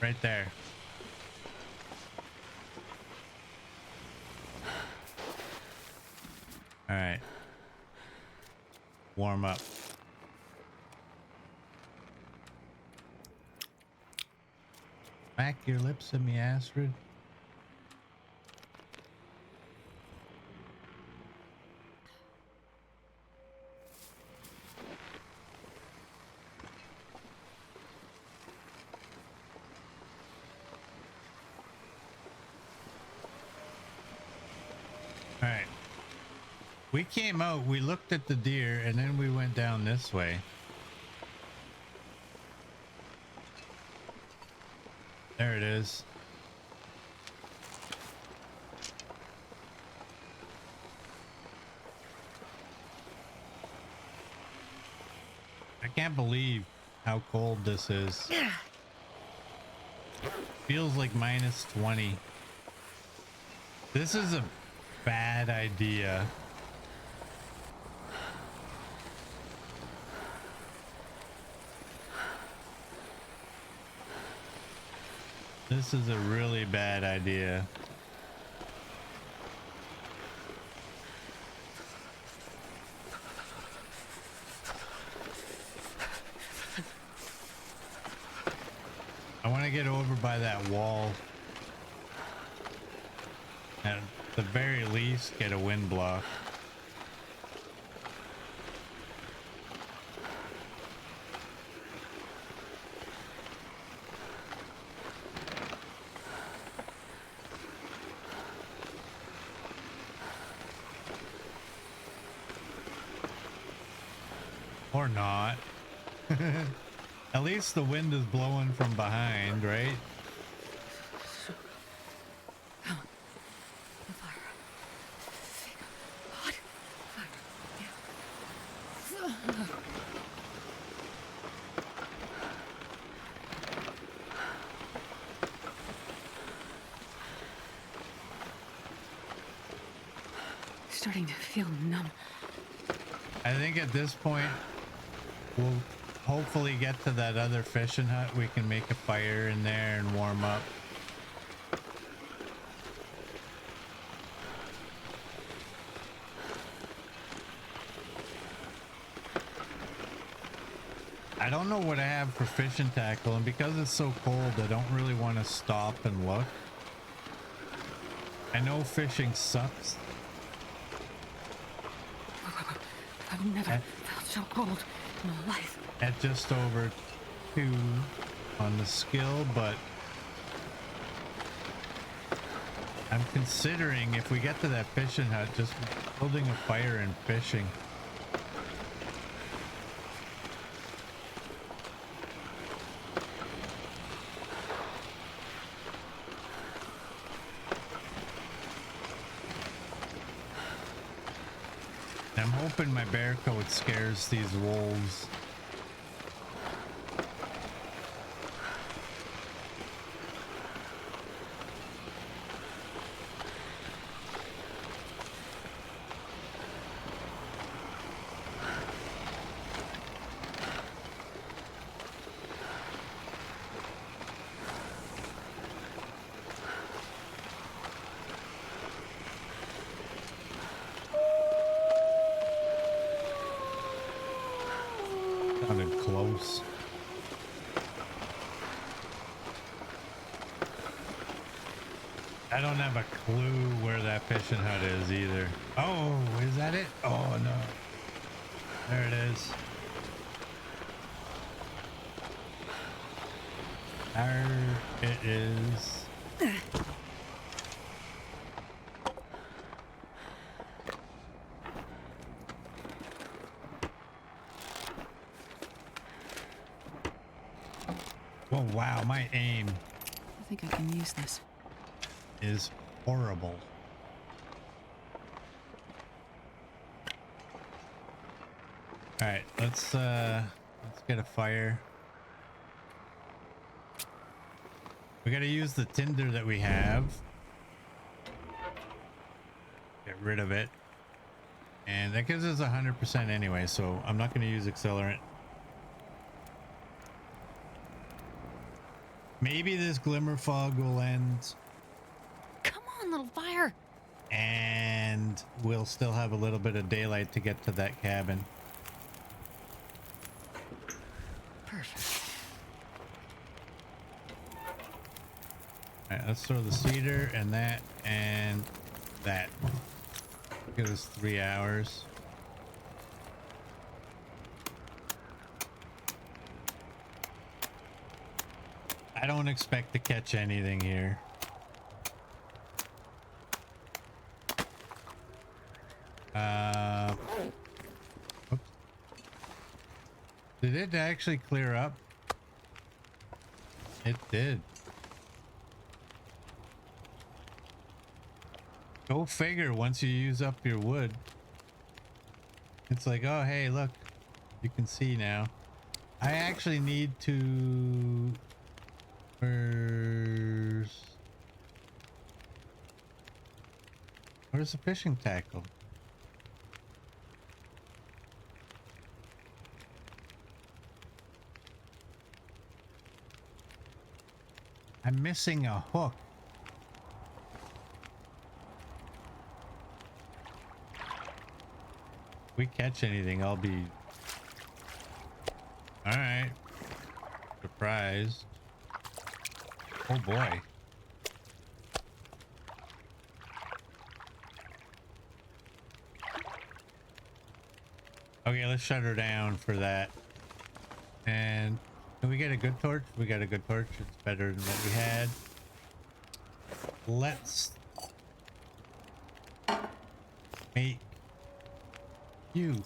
right there. All right. Warm up. Smack your lips at me, Astrid. We came out, we looked at the deer, and then we went down this way. There it is. I can't believe how cold this is. Feels like minus 20. This is a bad idea. This is a really bad idea. I want to get over by that wall. At the very least, get a wind block. Or not. At least the wind is blowing from behind, right? Starting to feel numb. I think at this point, we'll hopefully get to that other fishing hut. We can make a fire in there and warm up. I don't know what I have for fishing tackle, and because it's so cold, I don't really want to stop and look. I know fishing sucks. I've never felt so cold in my life. At just over 2 on the skill, but I'm considering if we get to that fishing hut, just building a fire and fishing. I'm hoping my bear coat scares these wolves. Sounded close. I don't have a clue where that fishing hut is either. Oh, is that it? Oh no. There it is. There it is. Oh wow, my aim I think I can use this. is horrible. All right, let's get a fire. We got to use the tinder that we have. Get rid of it. And that gives us 100% anyway, so I'm not going to use accelerant. Maybe this glimmer fog will end Come on, little fire. and we'll still have a little bit of daylight to get to that cabin. Perfect. All right, let's throw the cedar and that and that. Give us 3 hours. I don't expect to catch anything here. Oops. Did it actually clear up? It did. Go figure, once you use up your wood. It's like, oh, hey, look. You can see now. I actually need to... Where's the fishing tackle? I'm missing a hook. If we catch anything, I'll be... Alright. Surprised. Oh boy. Okay, let's shut her down for that. And can we get a good torch? We got a good torch. It's better than what we had. Let's make you.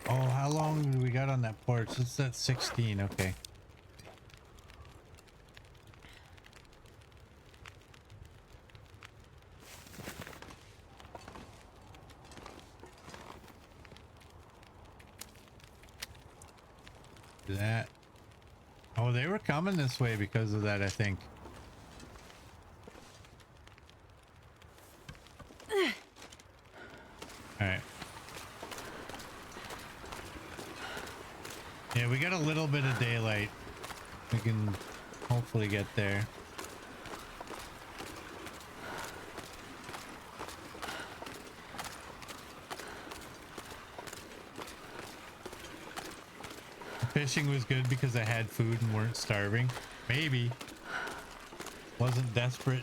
Oh, how long do we got on that porch? It's at 16. Okay. That. Oh, they were coming this way because of that, I think. All right. Yeah, we got a little bit of daylight. We can hopefully get there. Fishing was good because I had food and weren't starving. Maybe. Wasn't desperate.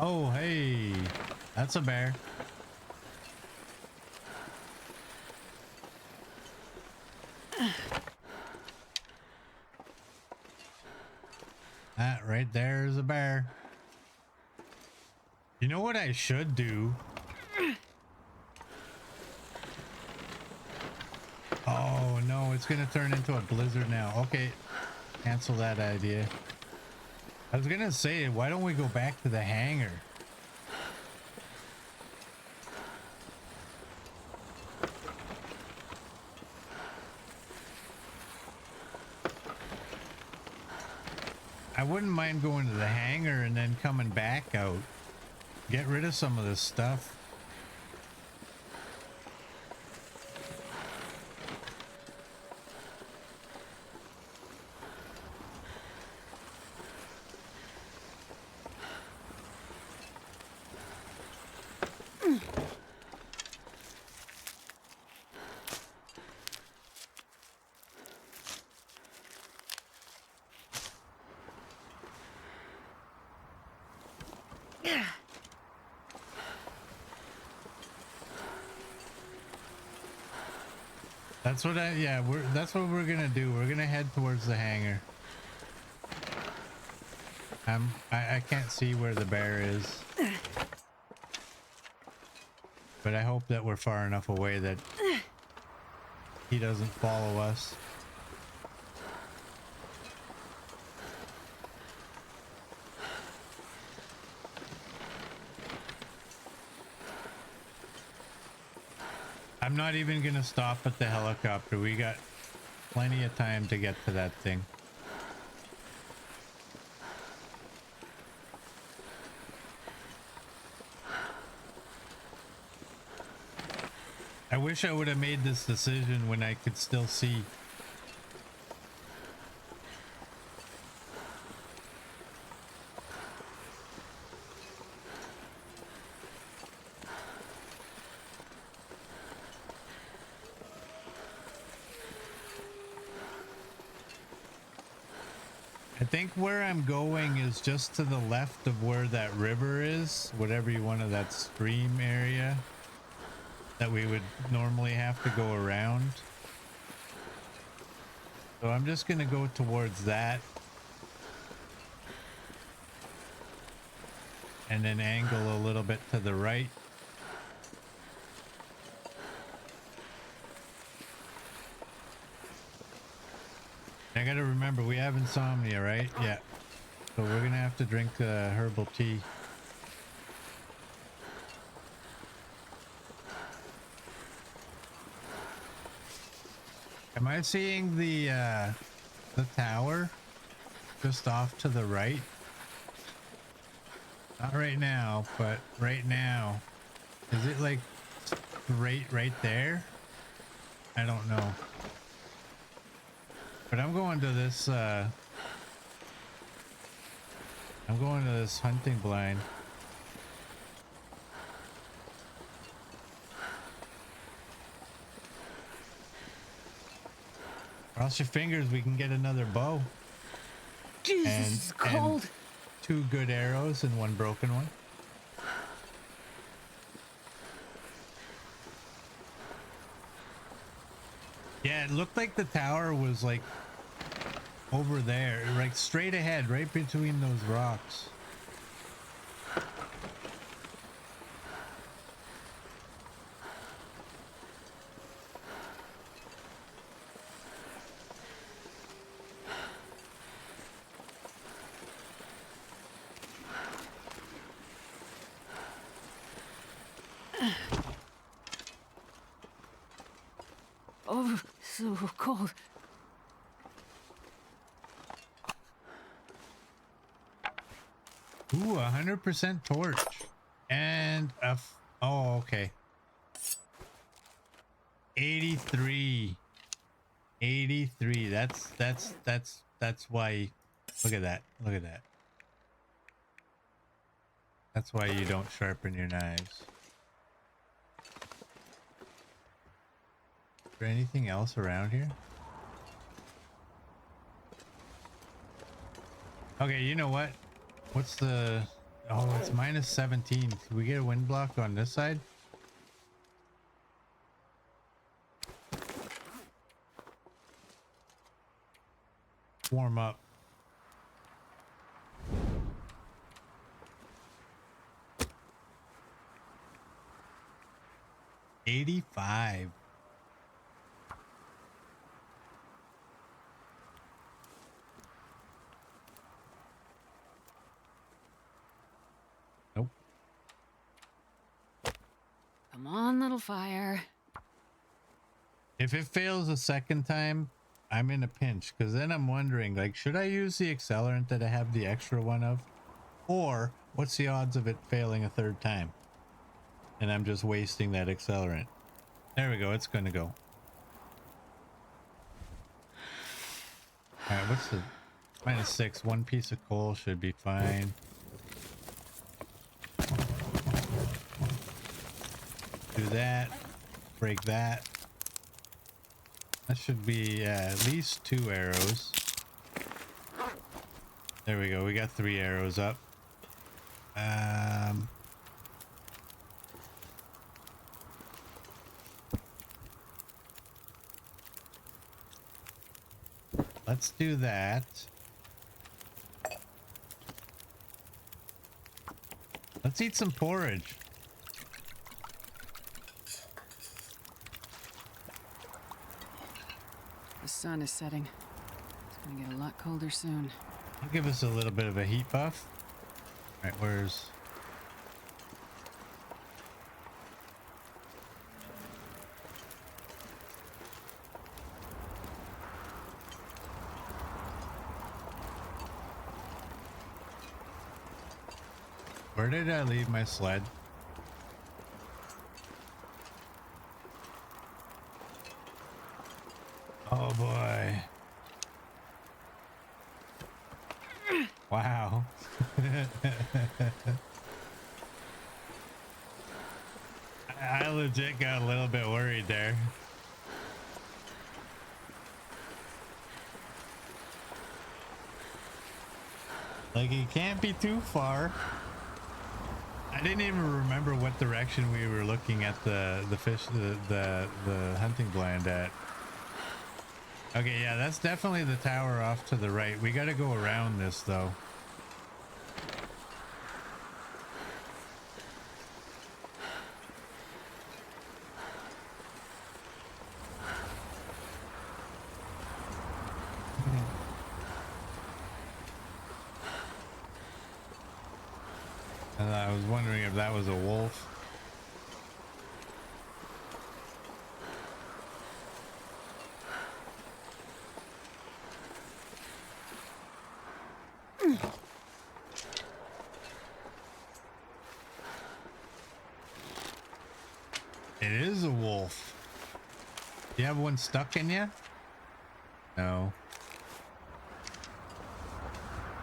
Oh, hey, that's a bear. That right there is a bear. You know what I should do? Oh no, it's gonna turn into a blizzard now. Okay, cancel that idea. I was gonna say, why don't we go back to the hangar? I wouldn't mind going to the hangar and then coming back out. Get rid of some of this stuff. That's what that's what we're gonna do. We're gonna head towards the hangar. I can't see where the bear is, but I hope that we're far enough away that he doesn't follow us. I'm not even gonna stop at the helicopter. We got plenty of time to get to that thing. I wish I would have made this decision when I could still see. I think where I'm going is just to the left of where that river is, whatever you want of that stream area that we would normally have to go around. So I'm just going to go towards that and then angle a little bit to the right. I gotta remember, we have insomnia, right? Yeah. So we're gonna have to drink herbal tea. Am I seeing the tower just off to the right? Not right now, but right now. Is it like right there? I don't know. But I'm going to this hunting blind. Cross your fingers we can get another bow. Jesus, it's cold. And 2 good arrows and 1 broken one. Yeah, it looked like the tower was like over there, like straight ahead, right between those rocks. Oh, so cold. Ooh, 100% torch. And oh, okay. 83. 83. That's why. Look at that. Look at that. That's why you don't sharpen your knives. Is there anything else around here? Okay, you know what? What's the... Oh, it's minus 17. Can we get a wind block on this side? Warm up. $85. Nope. Come on, little fire. If it fails a second time, I'm in a pinch, because then I'm wondering, like, should I use the accelerant that I have the extra one of? Or what's the odds of it failing a third time? And I'm just wasting that accelerant. There we go. It's going to go. All right. What's the minus 6? 1 piece of coal should be fine. Do that. Break that. That should be at least 2 arrows. There we go. We got 3 arrows up. Let's do that. Let's eat some porridge. The sun is setting. It's gonna get a lot colder soon. I'll give us a little bit of a heat buff. All right, where's... Where did I leave my sled? Oh boy. Wow. I legit got a little bit worried there. Like, it can't be too far. I didn't even remember what direction we were looking at the fish, the hunting blind at. Okay, yeah, that's definitely the tower off to the right. We got to go around this though. And I was wondering if that was a wolf. It is a wolf. Do you have one stuck in you? No.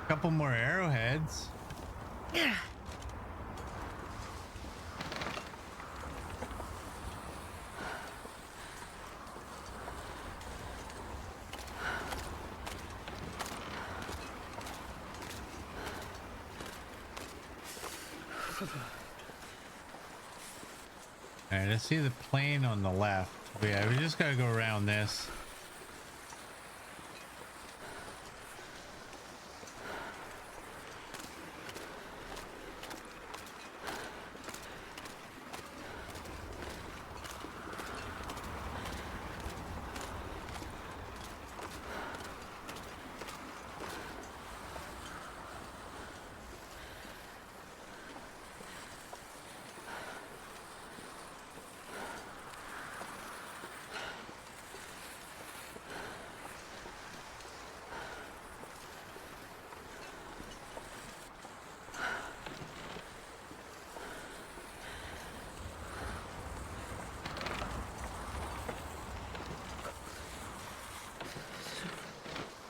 Couple more arrowheads. Yeah. All right, let's see the plane on the left. But yeah, we just gotta go around this.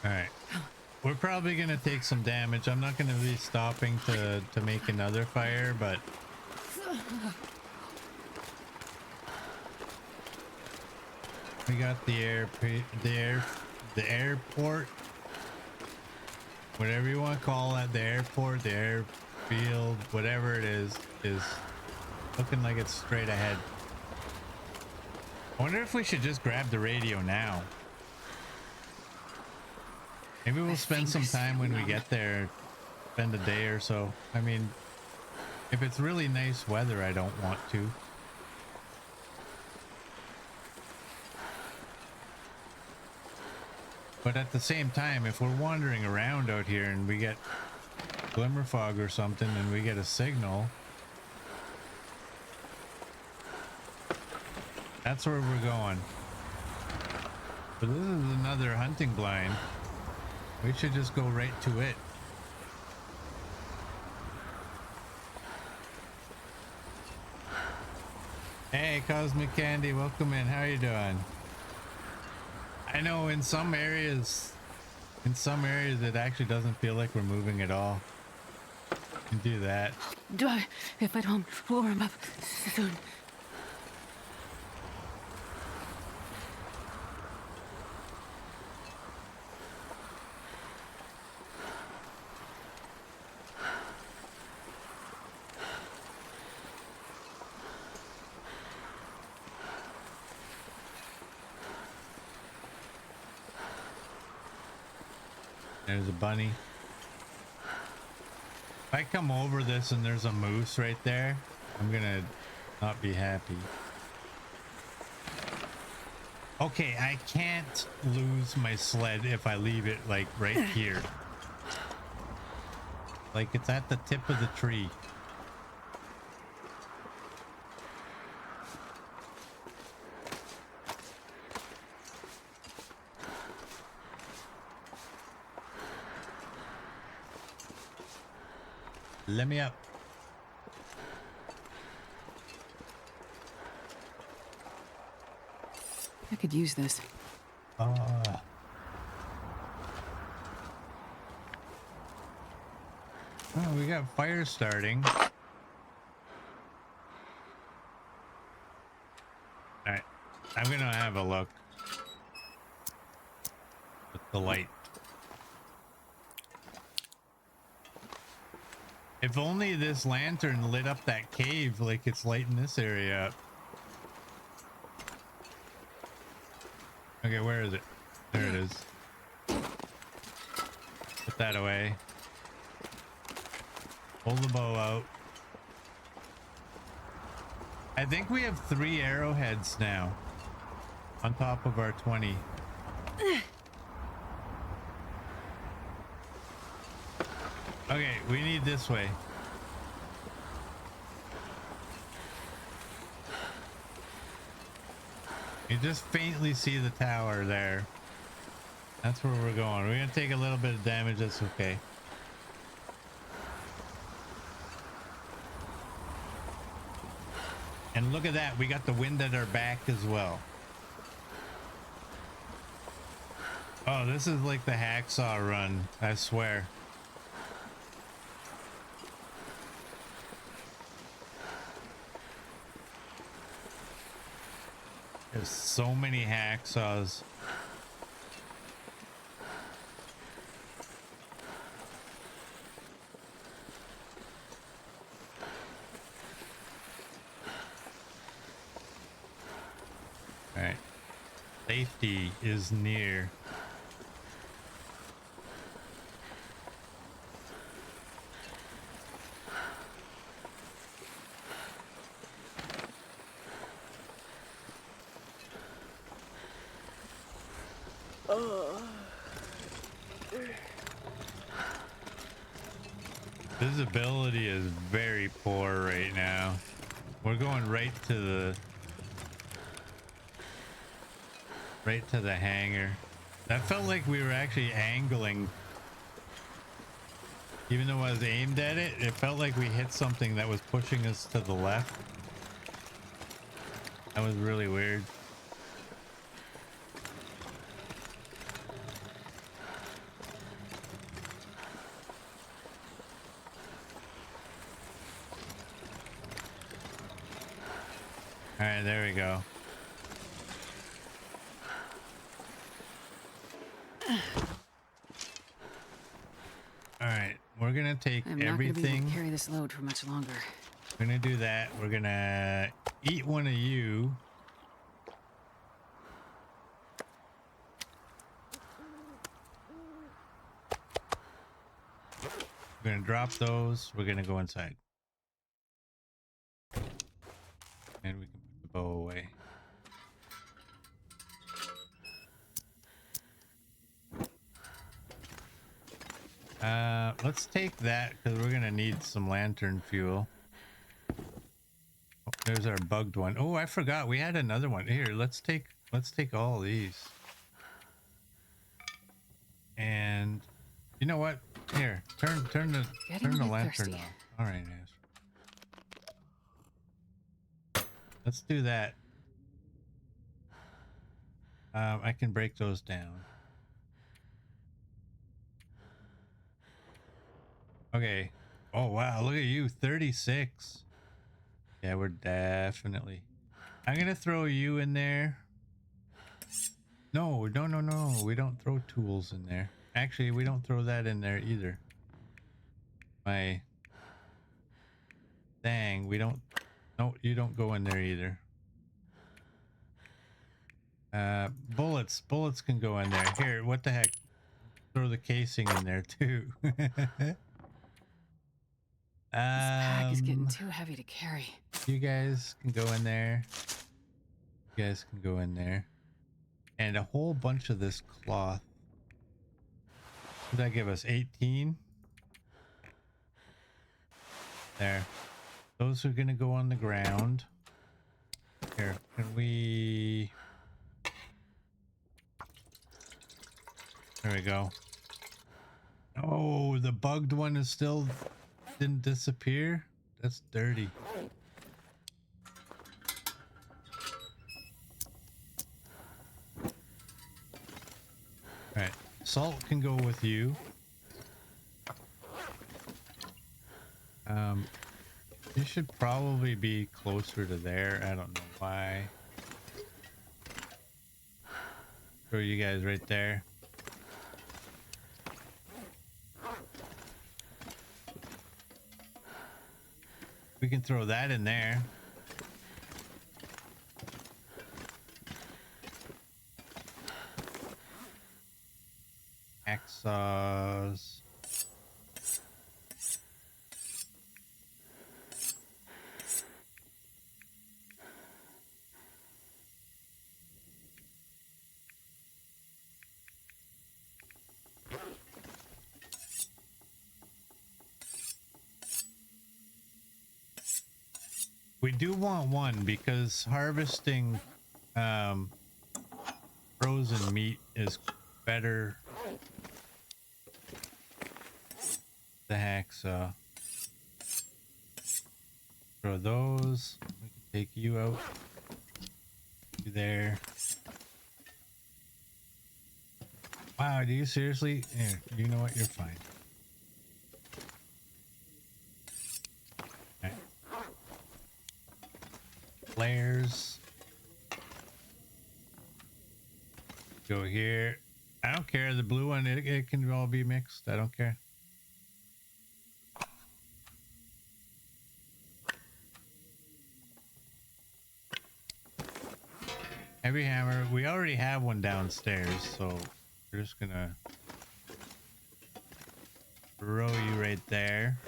All right, we're probably gonna take some damage. I'm not gonna be stopping to make another fire, but we got the airport, whatever you want to call it, the airport, the airfield, whatever it is looking like it's straight ahead. I wonder if we should just grab the radio now. Maybe we'll spend some time when we get there, spend a day or so. I mean, if it's really nice weather, I don't want to. But at the same time, if we're wandering around out here and we get glimmer fog or something and we get a signal, that's where we're going. But this is another hunting blind. We should just go right to it. Hey, Cosmic Candy, welcome in. How you doing? I know in some areas it actually doesn't feel like we're moving at all. You can do that. If I don't warm up soon. There's a bunny. If I come over this and there's a moose right there, I'm gonna not be happy. Okay, I can't lose my sled if I leave it like right here. Like it's at the tip of the tree. Let me up. could use this. Oh, we got fire starting. All right, I'm gonna have a look with the light. If only this lantern lit up that cave like it's lighting this area up. Okay, where is it? There it is. Put that away. Pull the bow out. I think we have 3 arrowheads now on top of our 20. Okay, we need this way. You just faintly see the tower there. That's where we're going. We're gonna take a little bit of damage. That's okay. And look at that. We got the wind at our back as well. Oh, this is like the hacksaw run. I swear. There's so many hacksaws. All right. Safety is near. Visibility is very poor right now. We're going right to the hangar. That felt like we were actually angling. Even though I was aimed at it, it felt like we hit something that was pushing us to the left. That was really weird. All right, there we go. All right, we're gonna take I'm not gonna be able everything. to carry this load for much longer. We're gonna do that. We're gonna eat one of you. We're gonna drop those. We're gonna go inside. And we can put the bow away. Let's take that because we're gonna need some lantern fuel. Oh, there's our bugged one. Oh, I forgot we had another one. Here, let's take all these. And you know what? Here, turn the lantern thirsty. on. All right, Ash. Let's do that. I can break those down. Okay. Oh wow, look at you, 36. Yeah, we're definitely. I'm gonna throw you in there. No, we don't throw tools in there. Actually, we don't throw that in there either. My dang, we don't. No, you don't go in there either. Bullets can go in there. Here, what the heck? Throw the casing in there too. This pack is getting too heavy to carry. You guys can go in there. You guys can go in there. And a whole bunch of this cloth. What did that give us? 18? There. Those are gonna go on the ground. Here, can we... There we go. Oh, the bugged one is still... didn't disappear? That's dirty. salt can go with you. You should probably be closer to there. I don't know why. Throw you guys right there. We can throw that in there. Hacksaws. We do want one because harvesting frozen meat is better. The hacksaw. Throw those. We can take you out. You there. Wow, do you seriously? Yeah, you know what? You're fine. Okay. Flares. Go here. I don't care. The blue one, it can all be mixed. I don't care. Heavy hammer. We already have one downstairs, so we're just gonna throw you right there.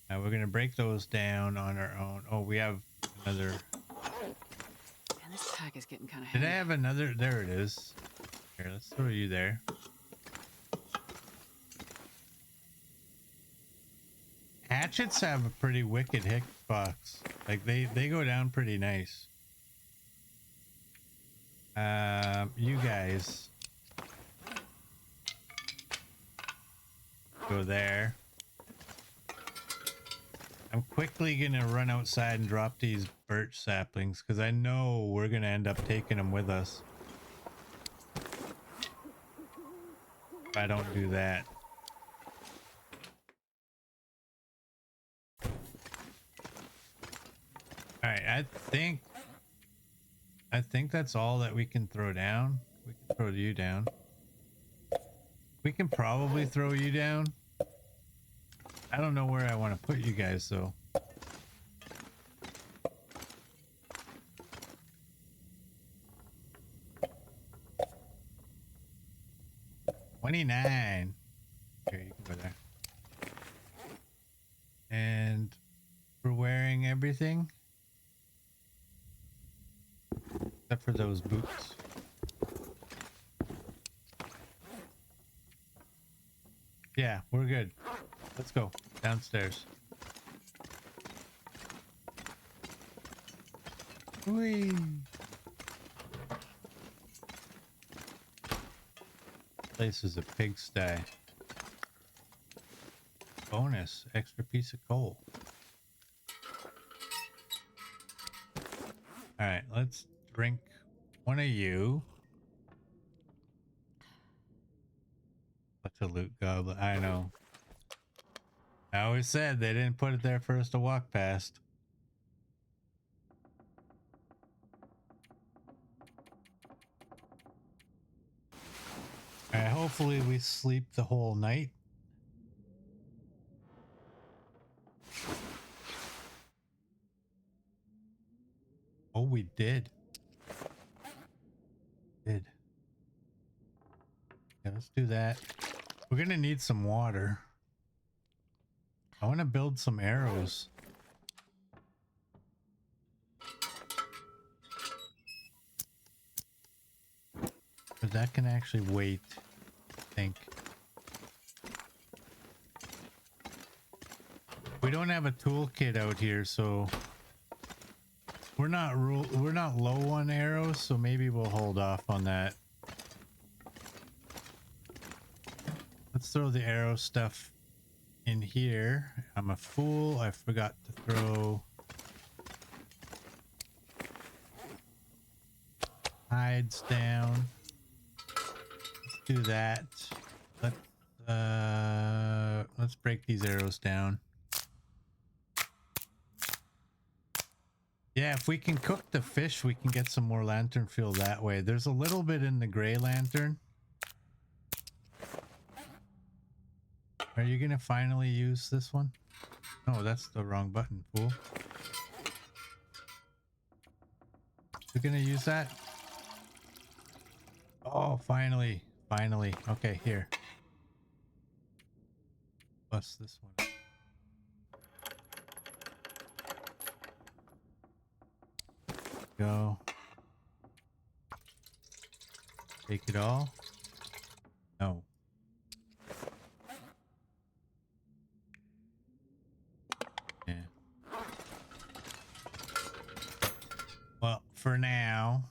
Now we're gonna break those down on our own. Oh, we have another. Man, this pack is getting kind of Did heavy. I have another? There it is. Here, let's throw you there. Hatchets have a pretty wicked hitbox. Like they go down pretty nice. You guys go there. I'm quickly gonna run outside and drop these birch saplings because I know we're gonna end up taking them with us if I don't do that. All right, I think that's all that we can throw down. We can throw you down. We can probably throw you down. I don't know where I want to put you guys though. $29. Here, you can go there. And we're wearing everything except for those boots. Yeah, we're good. Let's go downstairs. Whee! Place is a pigsty. Bonus, extra piece of coal. All right, let's drink one of you. Such a loot goblin. I know. I always said they didn't put it there for us to walk past. All right, hopefully we sleep the whole night. Oh, we did. Yeah, let's do that. We're gonna need some water. I want to build some arrows. But that can actually wait, I think. We don't have a toolkit out here, so we're not low on arrows, so maybe we'll hold off on that. Let's throw the arrow stuff in here. I'm a fool. I forgot to throw hides down. Let's do that. Let's break these arrows down. Yeah, if we can cook the fish, we can get some more lantern fuel that way. There's a little bit in the gray lantern. Are you gonna finally use this one? No, that's the wrong button, fool. You're gonna use that? Oh, finally. Finally. Okay, here. Bust this one. Go. Take it all? No. Yeah. Well, for now,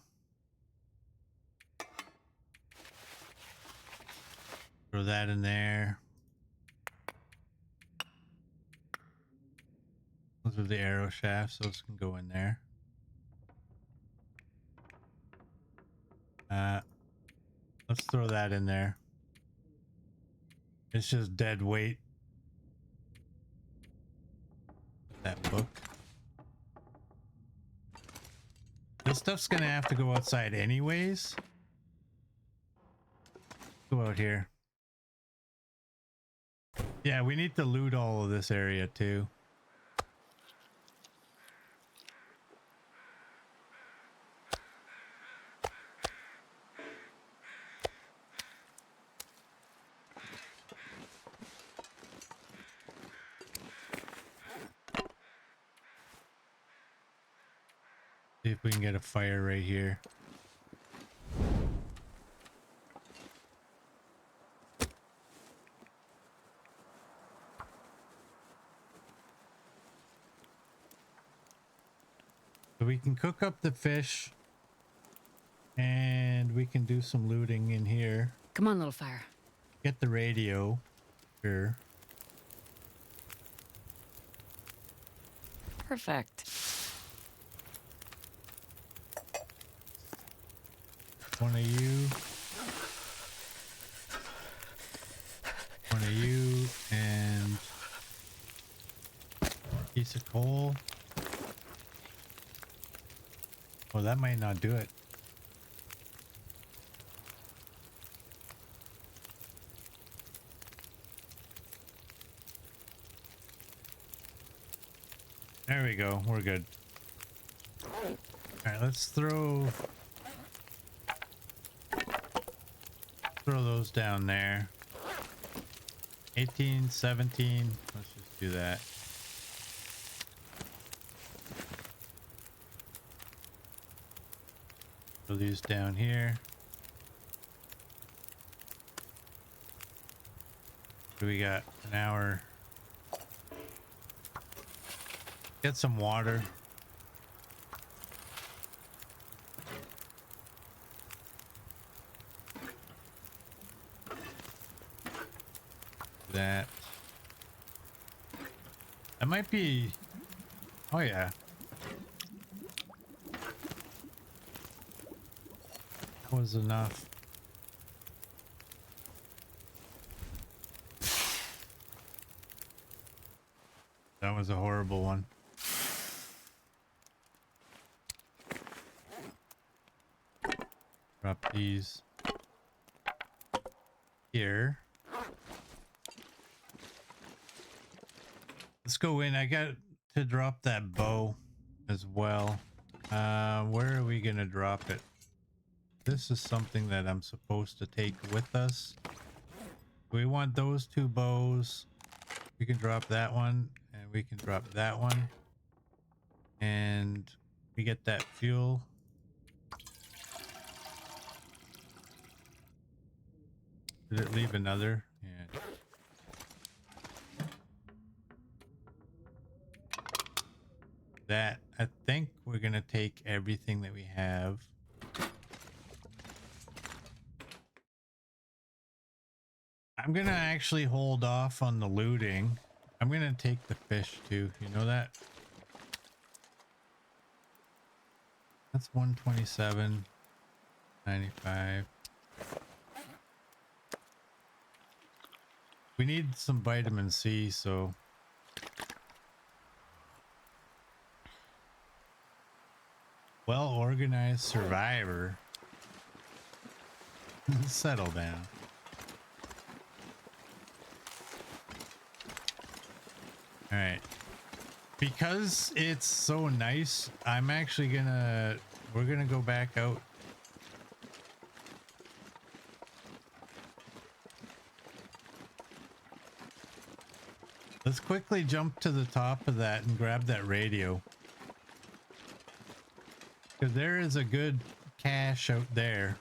throw that in there. Those are the arrow shafts. Those can go in there. Let's throw that in there. It's just dead weight. That book. This stuff's gonna have to go outside anyways. Go out here. Yeah, we need to loot all of this area too. See if we can get a fire right here. So we can cook up the fish and we can do some looting in here. Come on, little fire. Get the radio. Sure. Perfect. One of you. One of you and piece of coal. Oh, that might not do it. There we go. We're good. All right, let's throw those down there. 18, 17. Let's just do that. Throw these down here. So we got an hour. Get some water. That might be. Oh yeah, that was enough. That was a horrible one. Drop these here. Let's go in. I got to drop that bow as well. Where are we gonna drop it? This is something that I'm supposed to take with us. We want those two bows. We can drop that one and we can drop that one. And we get that fuel. Did it leave another? Yeah. That I think we're gonna take everything that we have. I'm gonna actually hold off on the looting. I'm gonna take the fish too. You know that? That's 127.95. We need some vitamin C, so well organized survivor. Settle down. All right. Because it's so nice, I'm actually we're gonna go back out. Let's quickly jump to the top of that and grab that radio. Because there is a good cache out there.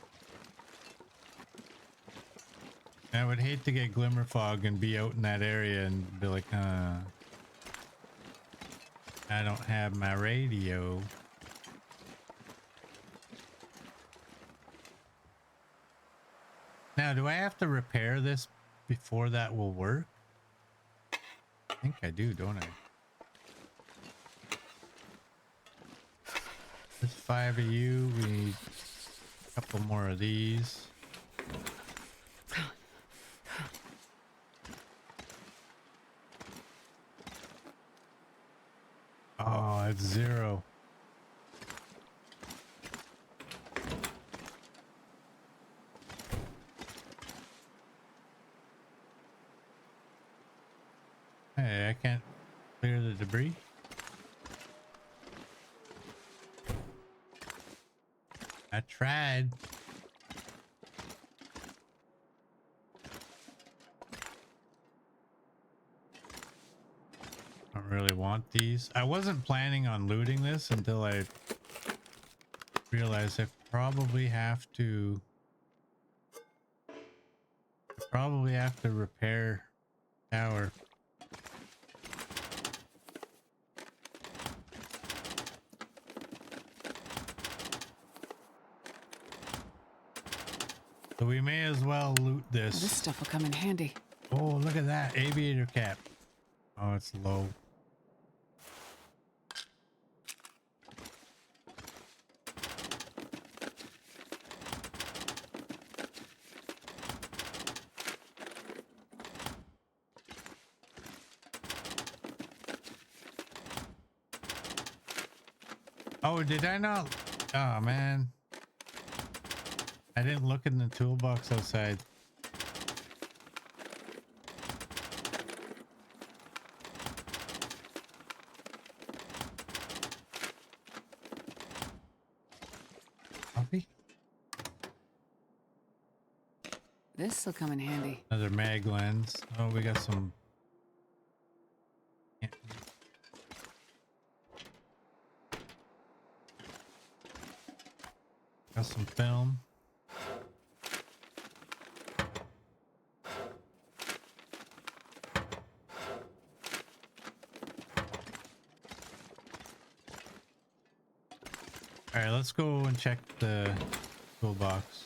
And I would hate to get glimmer fog and be out in that area and be like, I don't have my radio. Now, do I have to repair this before that will work? I think I do, don't I? There's 5 of you. We need a couple more of these. Oh, it's 0. Hey, I can't clear the debris. I tried. Don't really want these. I wasn't planning on looting this until I realized I probably have to repair tower. So we may as well loot this. This stuff will come in handy. Oh, look at that aviator cap. Oh, it's low. Oh, did I not? Oh, man. I didn't look in the toolbox outside. Coffee? This'll come in handy. Another mag lens. Oh, we got some. Yeah. Got some film. All right, let's go and check the toolbox.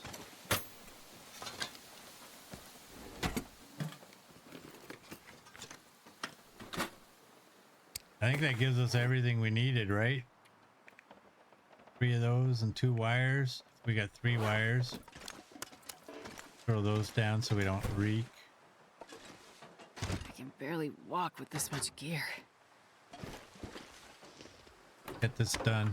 I think that gives us everything we needed, right? 3 of those and 2 wires. We got 3 wires. Throw those down so we don't reek. I can barely walk with this much gear. Get this done.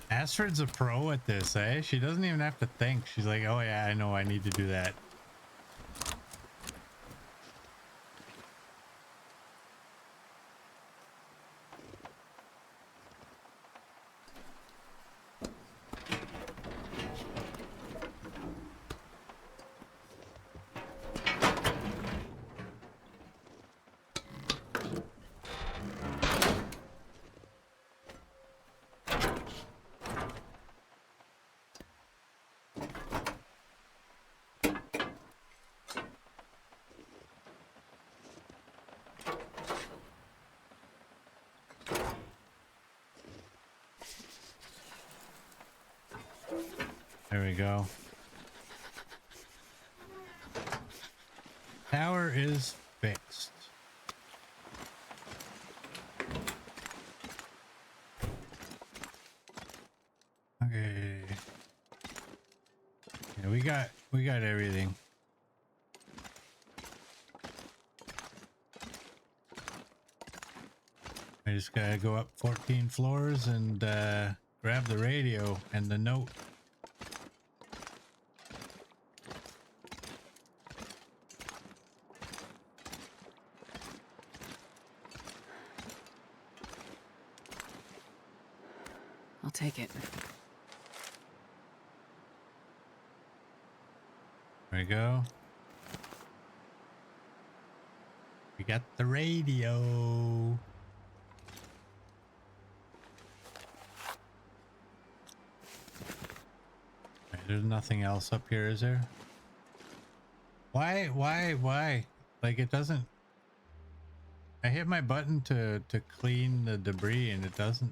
Astrid's a pro at this, eh? She doesn't even have to think. She's like, oh yeah, I know I need to do that. There we go. Tower is fixed. Okay. Yeah, we got everything. I just gotta go up 14 floors and grab the radio and the note. I'll take it. There we go. We got the radio. Right, there's nothing else up here, is there? Why? Like it doesn't. I hit my button to clean the debris and it doesn't.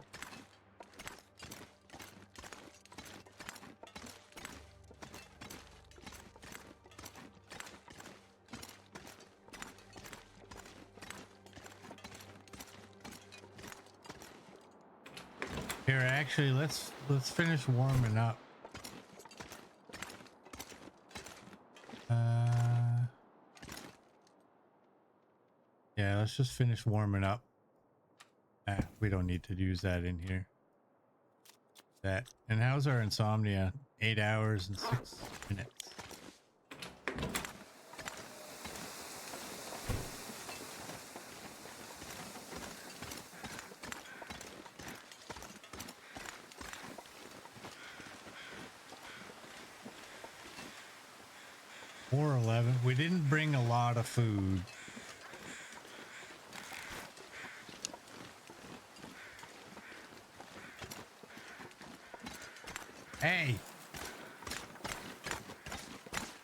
Here, actually, let's finish warming up. Yeah, let's just finish warming up. We don't need to use that in here. That. And how's our insomnia? 8 hours and 6 minutes. We didn't bring a lot of food. Hey!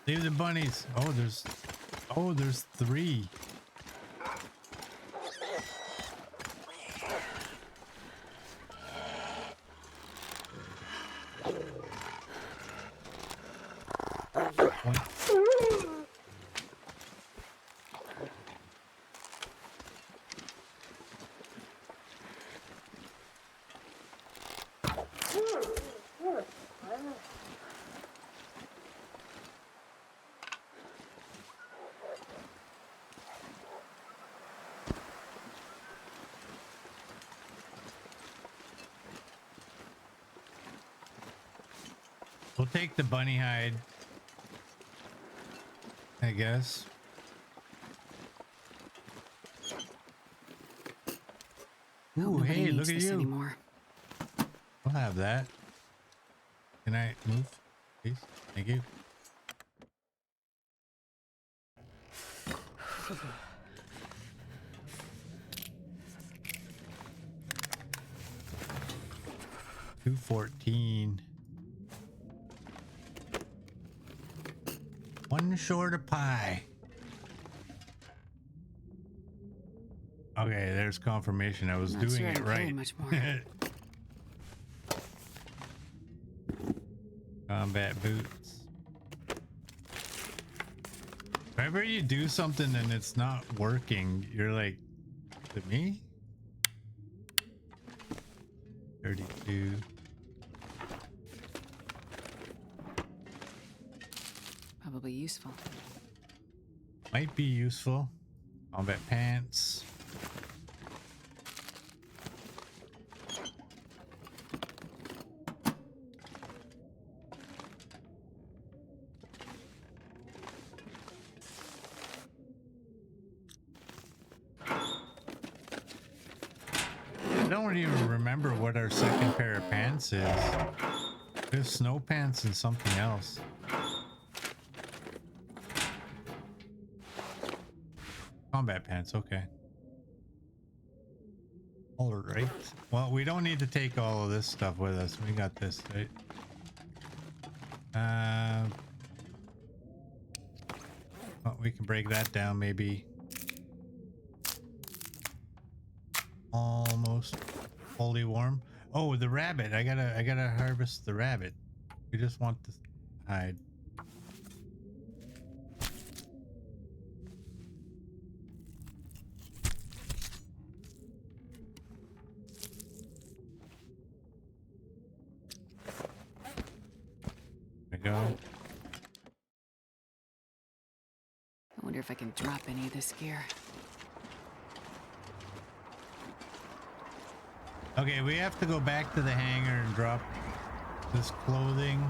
Leave the bunnies. Oh, there's 3. We'll take the bunny hide, I guess. Ooh, hey, look at you. Anymore. We'll have that. Can I move, please? Thank you. $2.14. One short of pie. Okay, there's confirmation I was doing it right. Much more. Combat boots. Whenever you do something and it's not working, you're like, is it me? 32. Probably useful. Might be useful. Combat pants. I don't even remember what our second pair of pants is. There's snow pants and something else. Combat pants, okay. All right. Well, we don't need to take all of this stuff with us. We got this, right? Well, we can break that down, maybe. Almost fully warm. Oh, the rabbit. I gotta harvest the rabbit. We just want the hide. go. I wonder if I can drop any of this gear. Okay, we have to go back to the hangar and drop this clothing.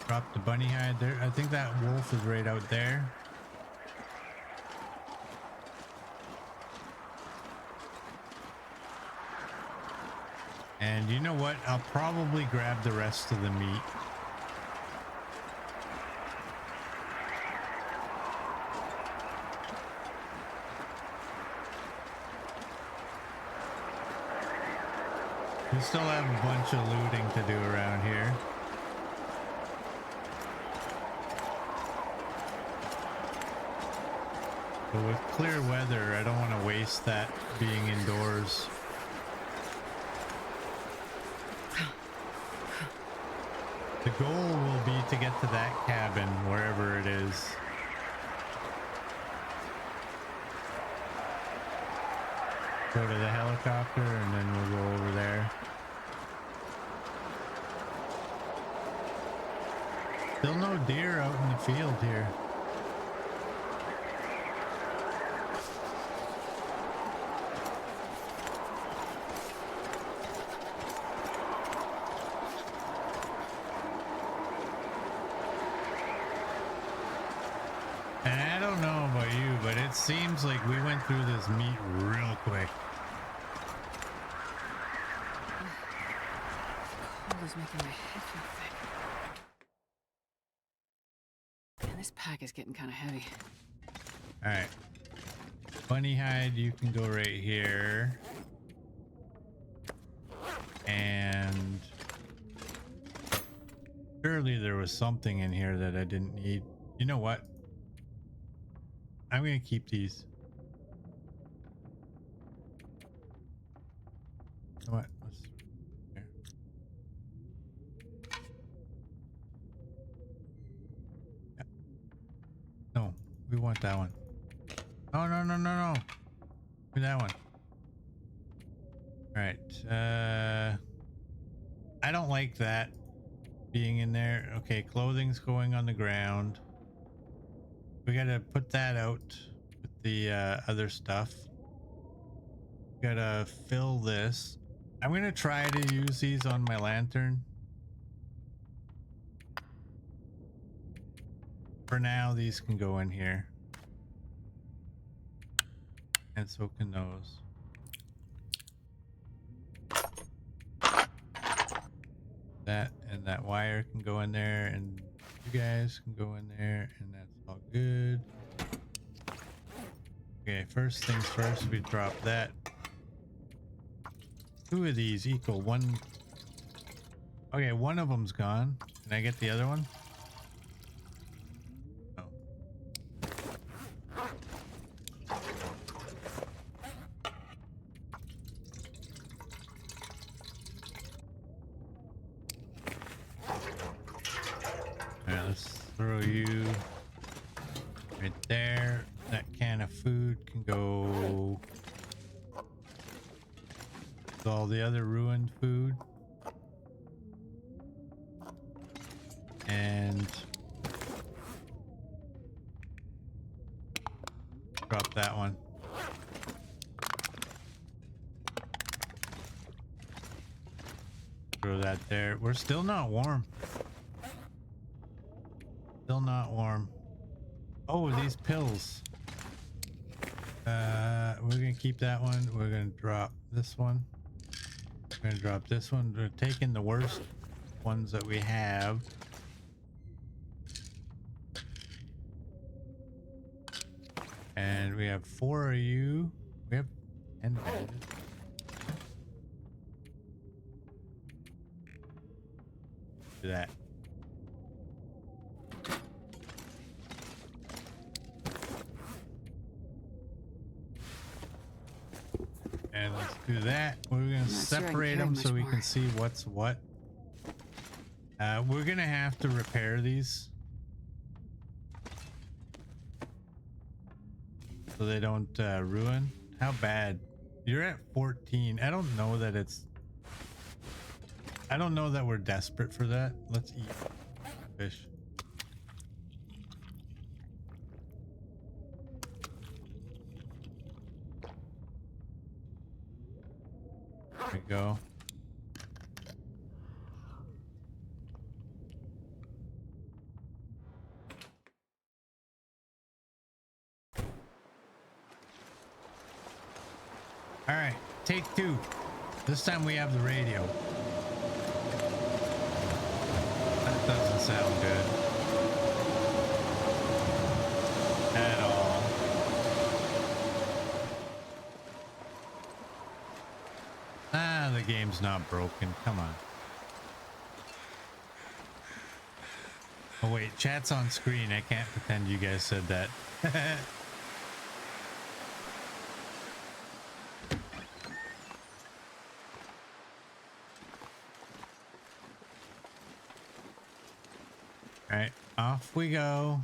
Drop the bunny hide there. I think that wolf is right out there. And you know what? I'll probably grab the rest of the meat. We still have a bunch of looting to do around here. But with clear weather, I don't want to waste that being indoors. The goal will be to get to that cabin, wherever it is. Go to the helicopter and then we'll go over there. Still no deer out in the field here. And I don't know about you, but it seems like we went through this meat real quick. Cold is making my head feel thick. Man, this pack is getting kind of heavy. All right. Bunny hide, you can go right here. And surely there was something in here that I didn't need. You know what? I'm gonna keep these. You know what? Let's here. Yeah. No, we want that one. Oh no no no no! Give me that one. All right. I don't like that being in there. Okay, clothing's going on the ground. We gotta put that out with the other stuff. Gotta fill this. I'm gonna try to use these on my lantern. For now, these can go in here. And so can those. That and that wire can go in there, and you guys can go in there, and that's all good. Okay, first things first, we drop that. 2 of these equal 1. Okay, one of them's gone. Can I get the other one? No. Alright, let's throw you right there. That can of food can go with all the other ruined food. And drop that one. Throw that there. We're still not warm. Still not warm. Oh, these pills. We're gonna keep that one. We're gonna drop this one. We're gonna drop this one. We're taking the worst ones that we have. And we have 4 of you. We have 10 bandages. Do that. And let's do that. We're gonna separate them so we can see what's what. We're gonna have to repair these so they don't ruin. How bad? You're at 14. I don't know that it's I don't know that we're desperate for that. Let's eat fish. There we go. All right, take two. This time we have the radio. That doesn't sound good at all. Ah, the game's not broken. Come on. Oh wait, chat's on screen. I can't pretend you guys said that. All right, off we go.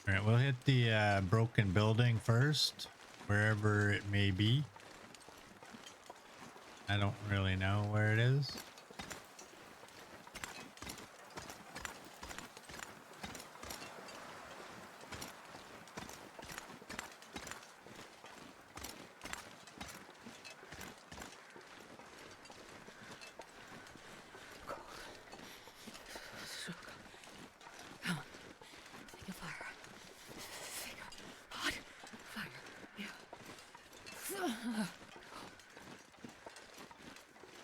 All right, we'll hit the broken building first, wherever it may be. I don't really know where it is.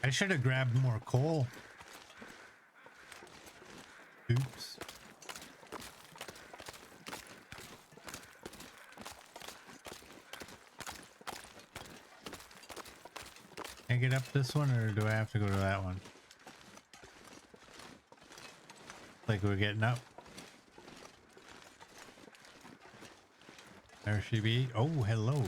I should have grabbed more coal. Oops. Can I get up this one, or do I have to go to that one? Like we're getting up. There she be. Oh, hello.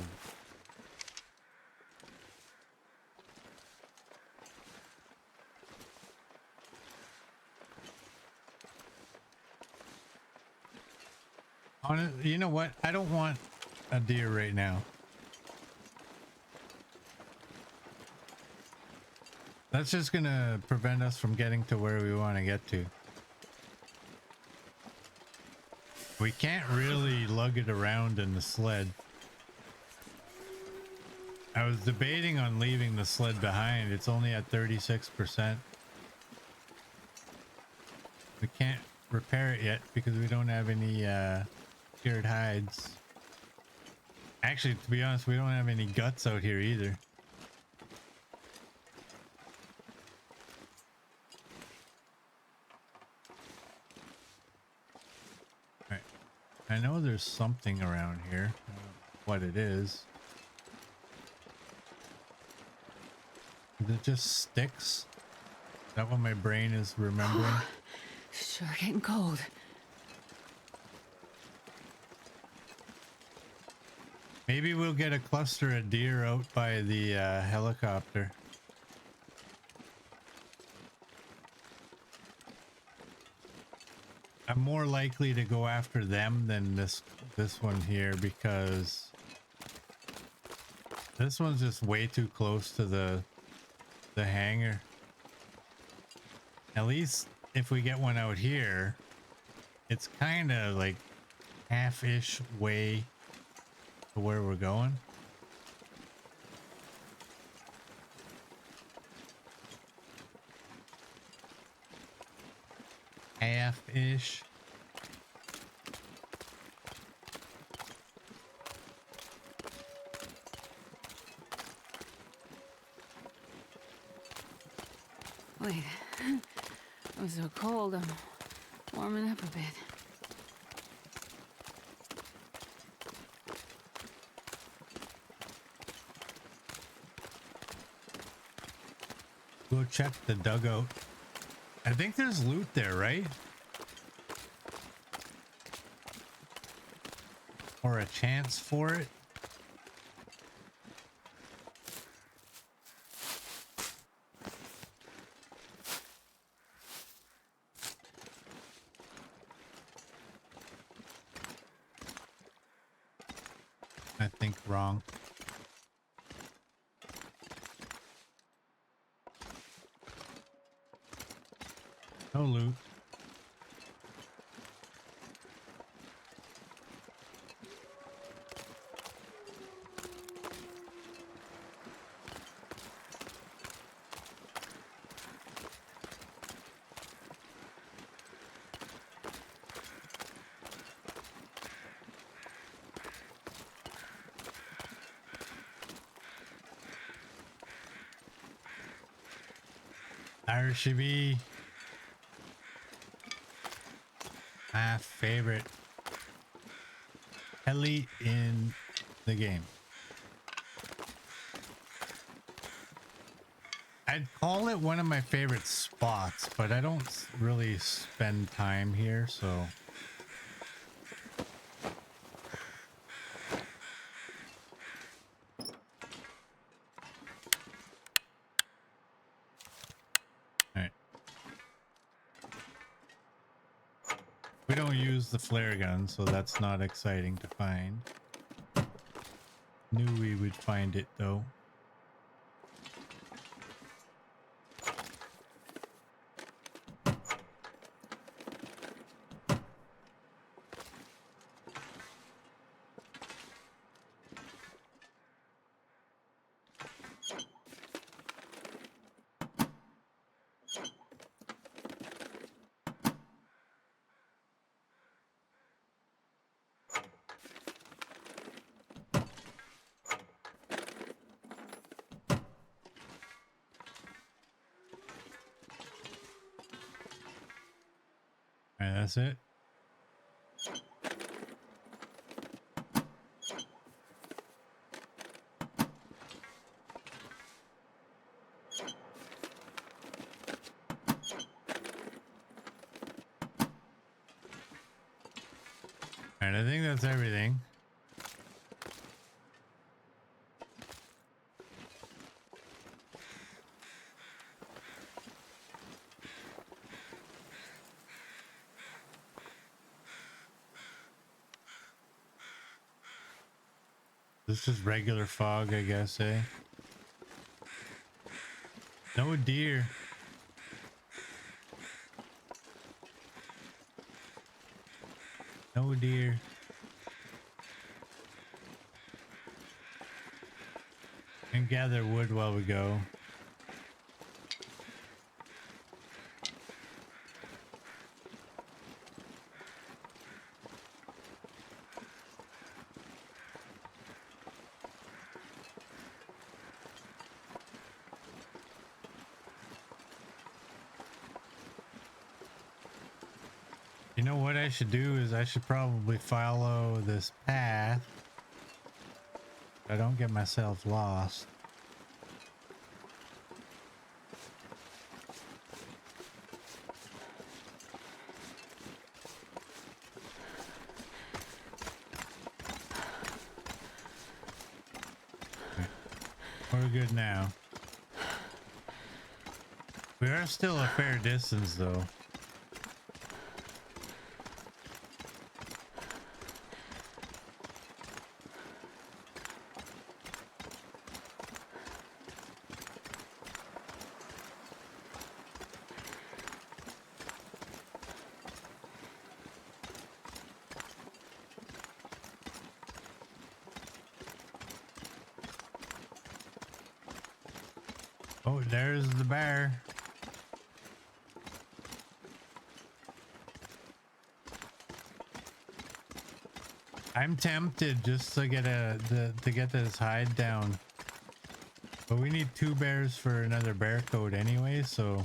You know what? I don't want a deer right now. That's just gonna prevent us from getting to where we want to get to. We can't really lug it around in the sled. I was debating on leaving the sled behind. It's only at 36%. We can't repair it yet because we don't have any cured hides. Actually, to be honest, we don't have any guts out here either. All right. I know there's something around here. I don't know what it is. Is it just sticks? Is that what my brain is remembering? Sure getting cold. Maybe we'll get a cluster of deer out by the helicopter. I'm more likely to go after them than this one here, because this one's just way too close to the hangar. At least if we get one out here, it's kind of like half-ish way to where we're going. Half-ish. Wait, I'm so cold. I'm warming up a bit. Go check the dugout. I think there's loot there, right? Or a chance for it. think wrong. No loot. There she be. My favorite heli in the game. I'd call it one of my favorite spots, but I don't really spend time here, so. Alright. We don't use the flare gun, so that's not exciting to find. Knew we would find it though. Alright, that's it. Alright, I think that's everything. This is regular fog, I guess, eh? No deer. No deer. And gather wood while we go. You know what I should do is I should probably follow this path. I don't get myself lost. Okay. We're good now. We are still a fair distance though. Oh, there's the bear. I'm tempted just to get to get this hide down, but we need 2 bears for another bear coat anyway, so.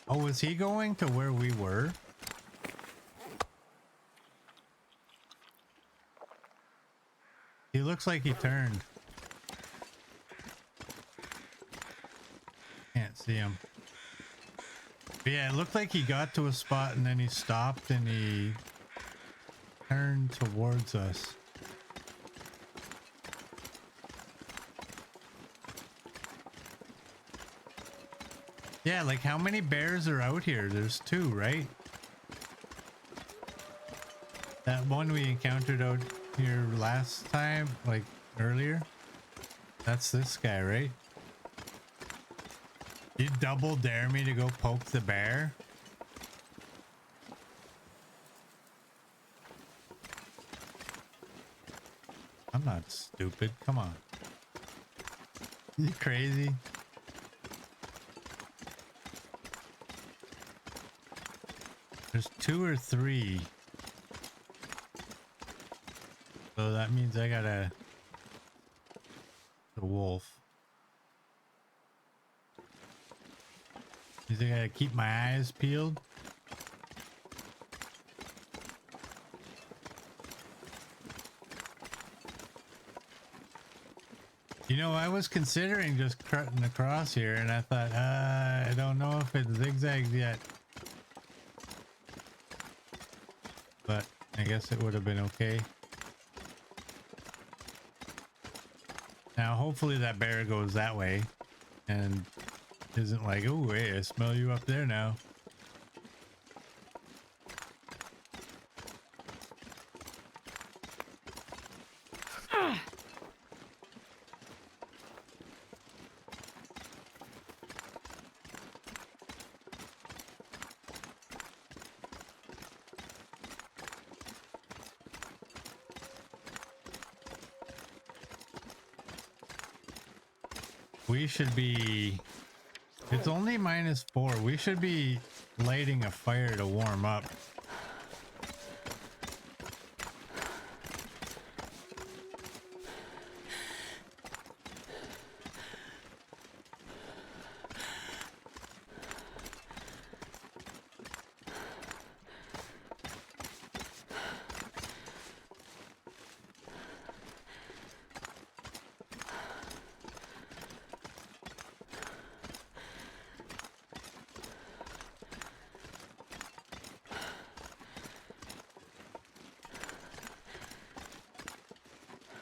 Oh, was he going to where we were? He looks like he turned. Can't see him. But yeah, it looked like he got to a spot and then he stopped and he turned towards us. Yeah, like how many bears are out here? There's two, right? That one we encountered out here last time, like earlier. That's this guy, right? You double dare me to go poke the bear? I'm not stupid. Come on. You crazy? There's two or three. So that means I gotta... The wolf. Means I gotta keep my eyes peeled. You know, I was considering just cutting across here, and I thought, I don't know if it zigzags yet. But I guess it would have been okay. Now, hopefully that bear goes that way and isn't like, oh, hey, I smell you up there now. We should be... It's only -4. We should be lighting a fire to warm up.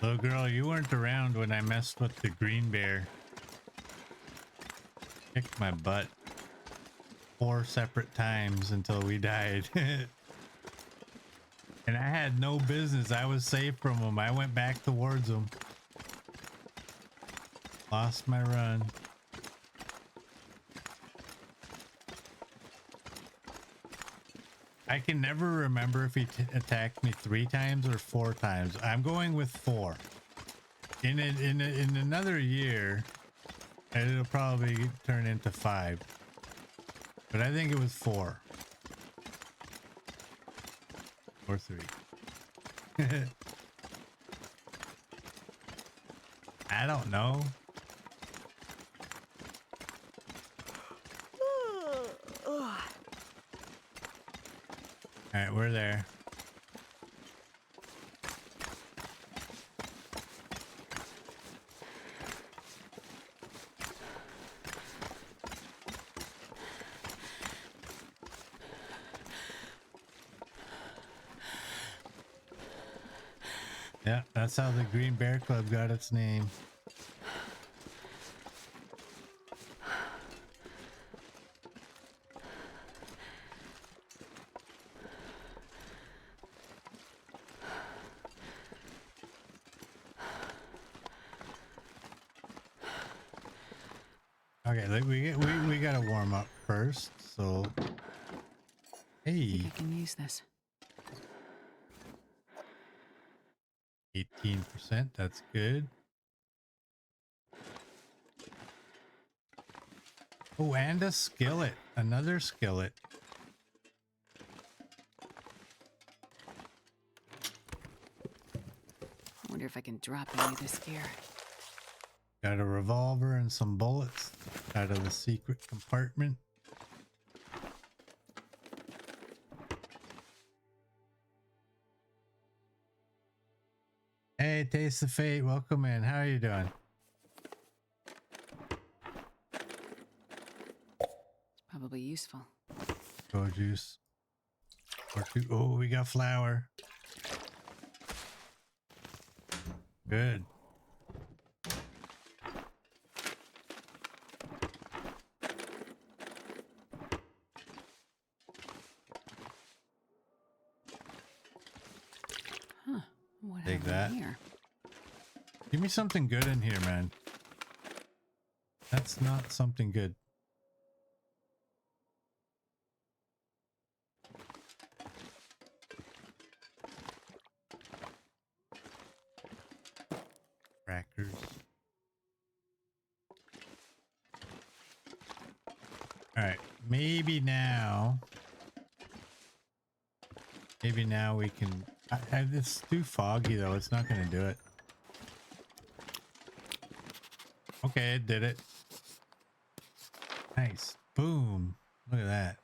Little girl, you weren't around when I messed with the green bear. Kicked my butt 4 separate times until we died. And I had no business. I was safe from him. I went back towards him. Lost my run. I can never remember if he attacked me 3 times or 4 times. I'm going with 4. In another year, it'll probably turn into 5. But I think it was 4. Or 3. I don't know. All right, we're there. Yeah, that's how the Green Bear Club got its name. Okay, like we gotta warm up first, so hey, I can use this. 18%, that's good. Oh, and a skillet, another skillet. I wonder if I can drop any of this gear. Got a revolver and some bullets out of the secret compartment. Hey, Taste of Fate, welcome in. How are you doing? It's probably useful. Go juice. Or 2. Oh, we got flour. Good. Take have in that. here? Give me something good in here, man. That's not something good. Crackers. All right, maybe now we can. It's too foggy though. It's not going to do it. Okay, it did it. Nice. Boom. Look at that.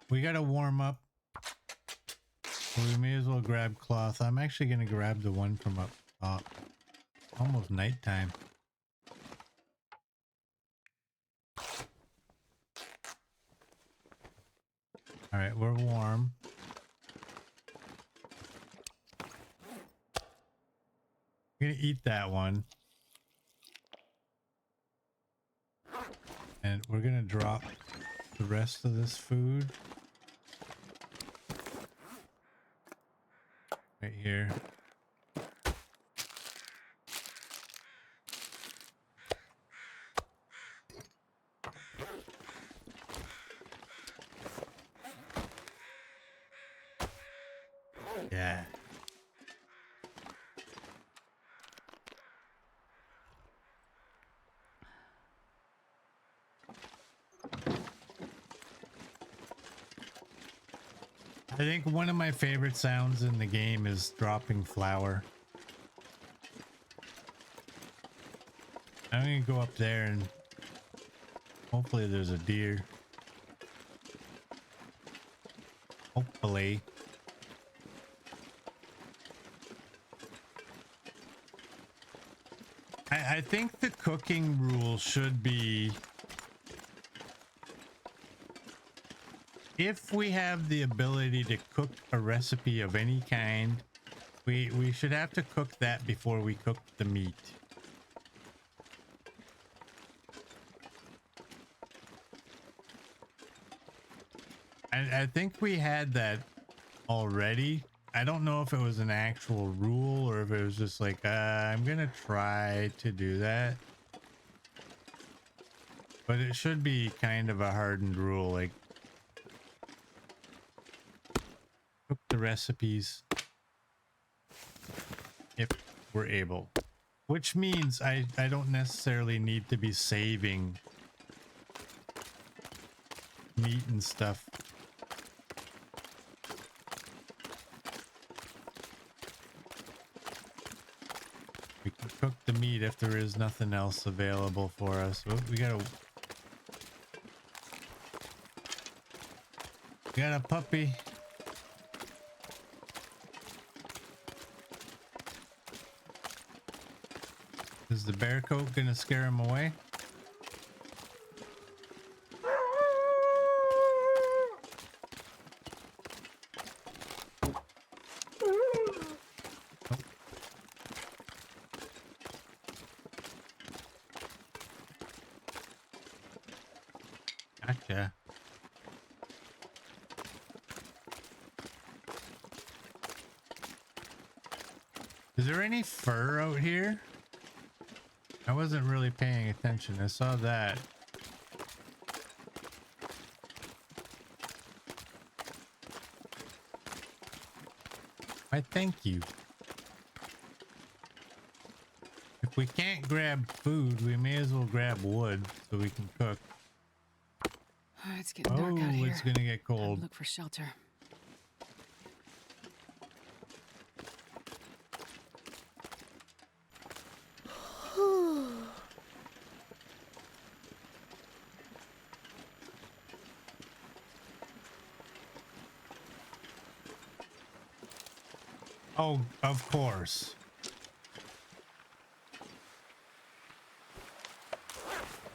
We got to warm up. So we may as well grab cloth. I'm actually going to grab the one from up top. Almost nighttime. All right, we're warm. I'm going to eat that one. And we're going to drop the rest of this food right here. Yeah. I think one of my favorite sounds in the game is dropping flour. I'm gonna go up there and hopefully there's a deer. Hopefully. I think the cooking rule should be if we have the ability to cook a recipe of any kind, we should have to cook that before we cook the meat. I think we had that already. I don't know if it was an actual rule or if it was just like, I'm gonna try to do that. But it should be kind of a hardened rule, like cook the recipes if we're able. Which means I don't necessarily need to be saving meat and stuff. We can cook the meat if there is nothing else available for us. We got a puppy. Is the bear coat gonna scare him away? Gotcha. Is there any fur out here? I wasn't really paying attention. I saw that. I thank you. If we can't grab food, we may as well grab wood so we can cook. Oh, it's getting dark out here. It's gonna get Time to cold. look for shelter. Oh, of course.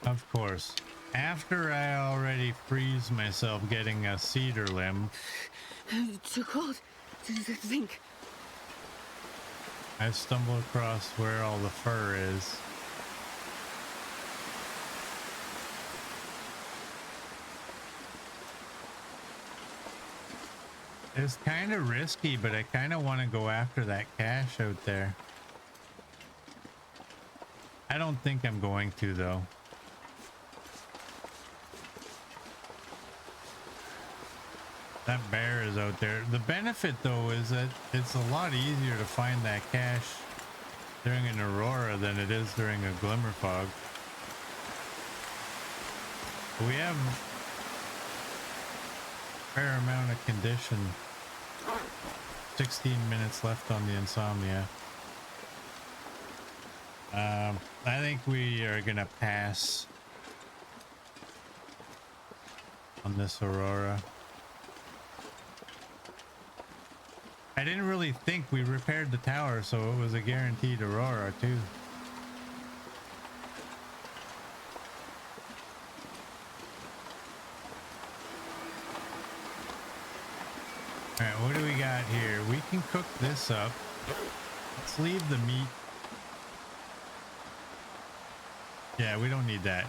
Of course. After I already freeze myself getting a cedar limb. Too cold to think. I stumbled across where all the fur is. It's kind of risky, but I kind of want to go after that cache out there. I don't think I'm going to, though. That bear is out there. The benefit, though, is that it's a lot easier to find that cache during an aurora than it is during a glimmer fog. We have a fair amount of condition. 16 minutes left on the insomnia. I think we are gonna pass on this aurora. I didn't really think we repaired the tower, so it was a guaranteed aurora too. All right, what do we got here? We can cook this up. Let's leave the meat. Yeah, we don't need that.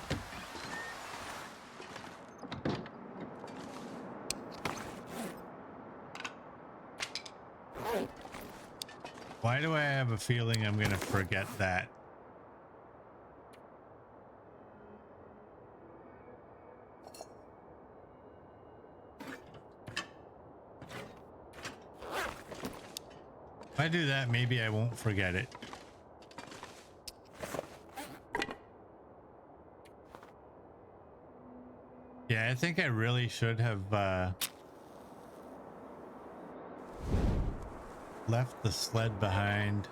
Why do I have a feeling I'm gonna forget that? If I do that, maybe I won't forget it. Yeah, I think I really should have left the sled behind.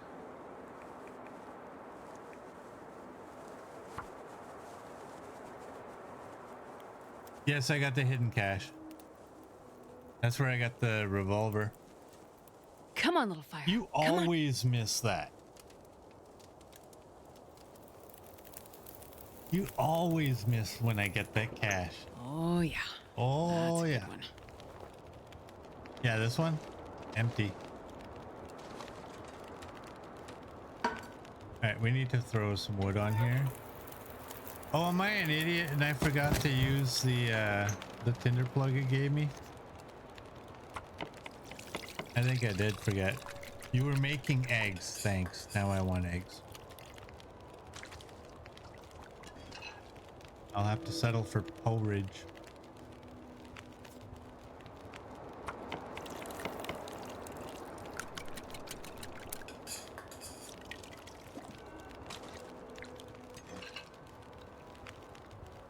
Yes, I got the hidden cache. That's where I got the revolver. Come on, little fire. You Come on. always miss that. You always miss when I get that cache. Oh, yeah. Oh, That's a yeah. good one. Yeah, this one? Empty. Alright, we need to throw some wood on here. Oh, am I an idiot and I forgot to use the tinder plug it gave me? I think I did forget. You were making eggs, thanks. Now I want eggs. I'll have to settle for porridge.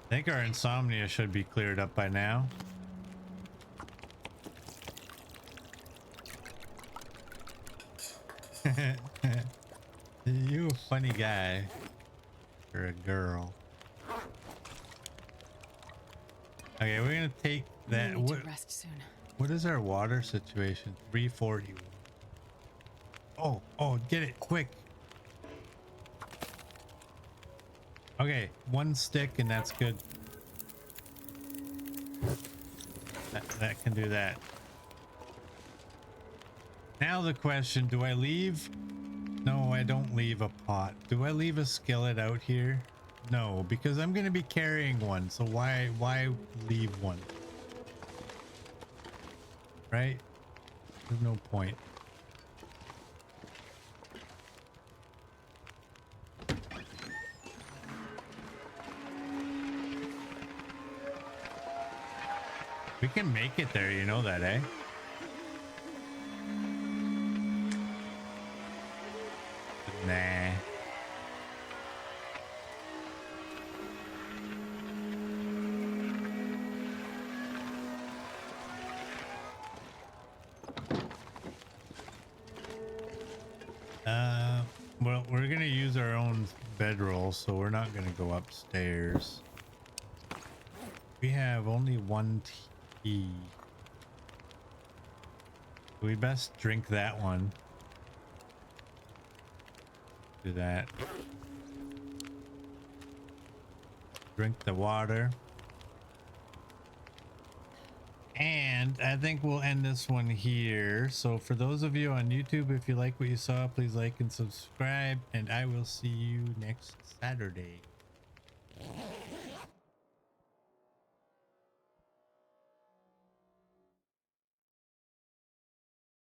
I think our insomnia should be cleared up by now. You a funny guy. You're a girl. Okay, we're gonna take that. We need to rest soon. What is our water situation? 340. Oh, get it quick. Okay, one stick and that's good. That can do that. Now the question, do I leave? No, I don't leave a pot. Do I leave a skillet out here? No, because I'm going to be carrying one. So why leave one? Right? There's no point. We can make it there, you know that, eh? Nah. Well, we're gonna use our own bedroll, so we're not gonna go upstairs. We have only one tea. We best drink that one. Do that. Drink the water. And I think we'll end this one here. So for those of you on YouTube, if you like what you saw, please like and subscribe, and I will see you next Saturday.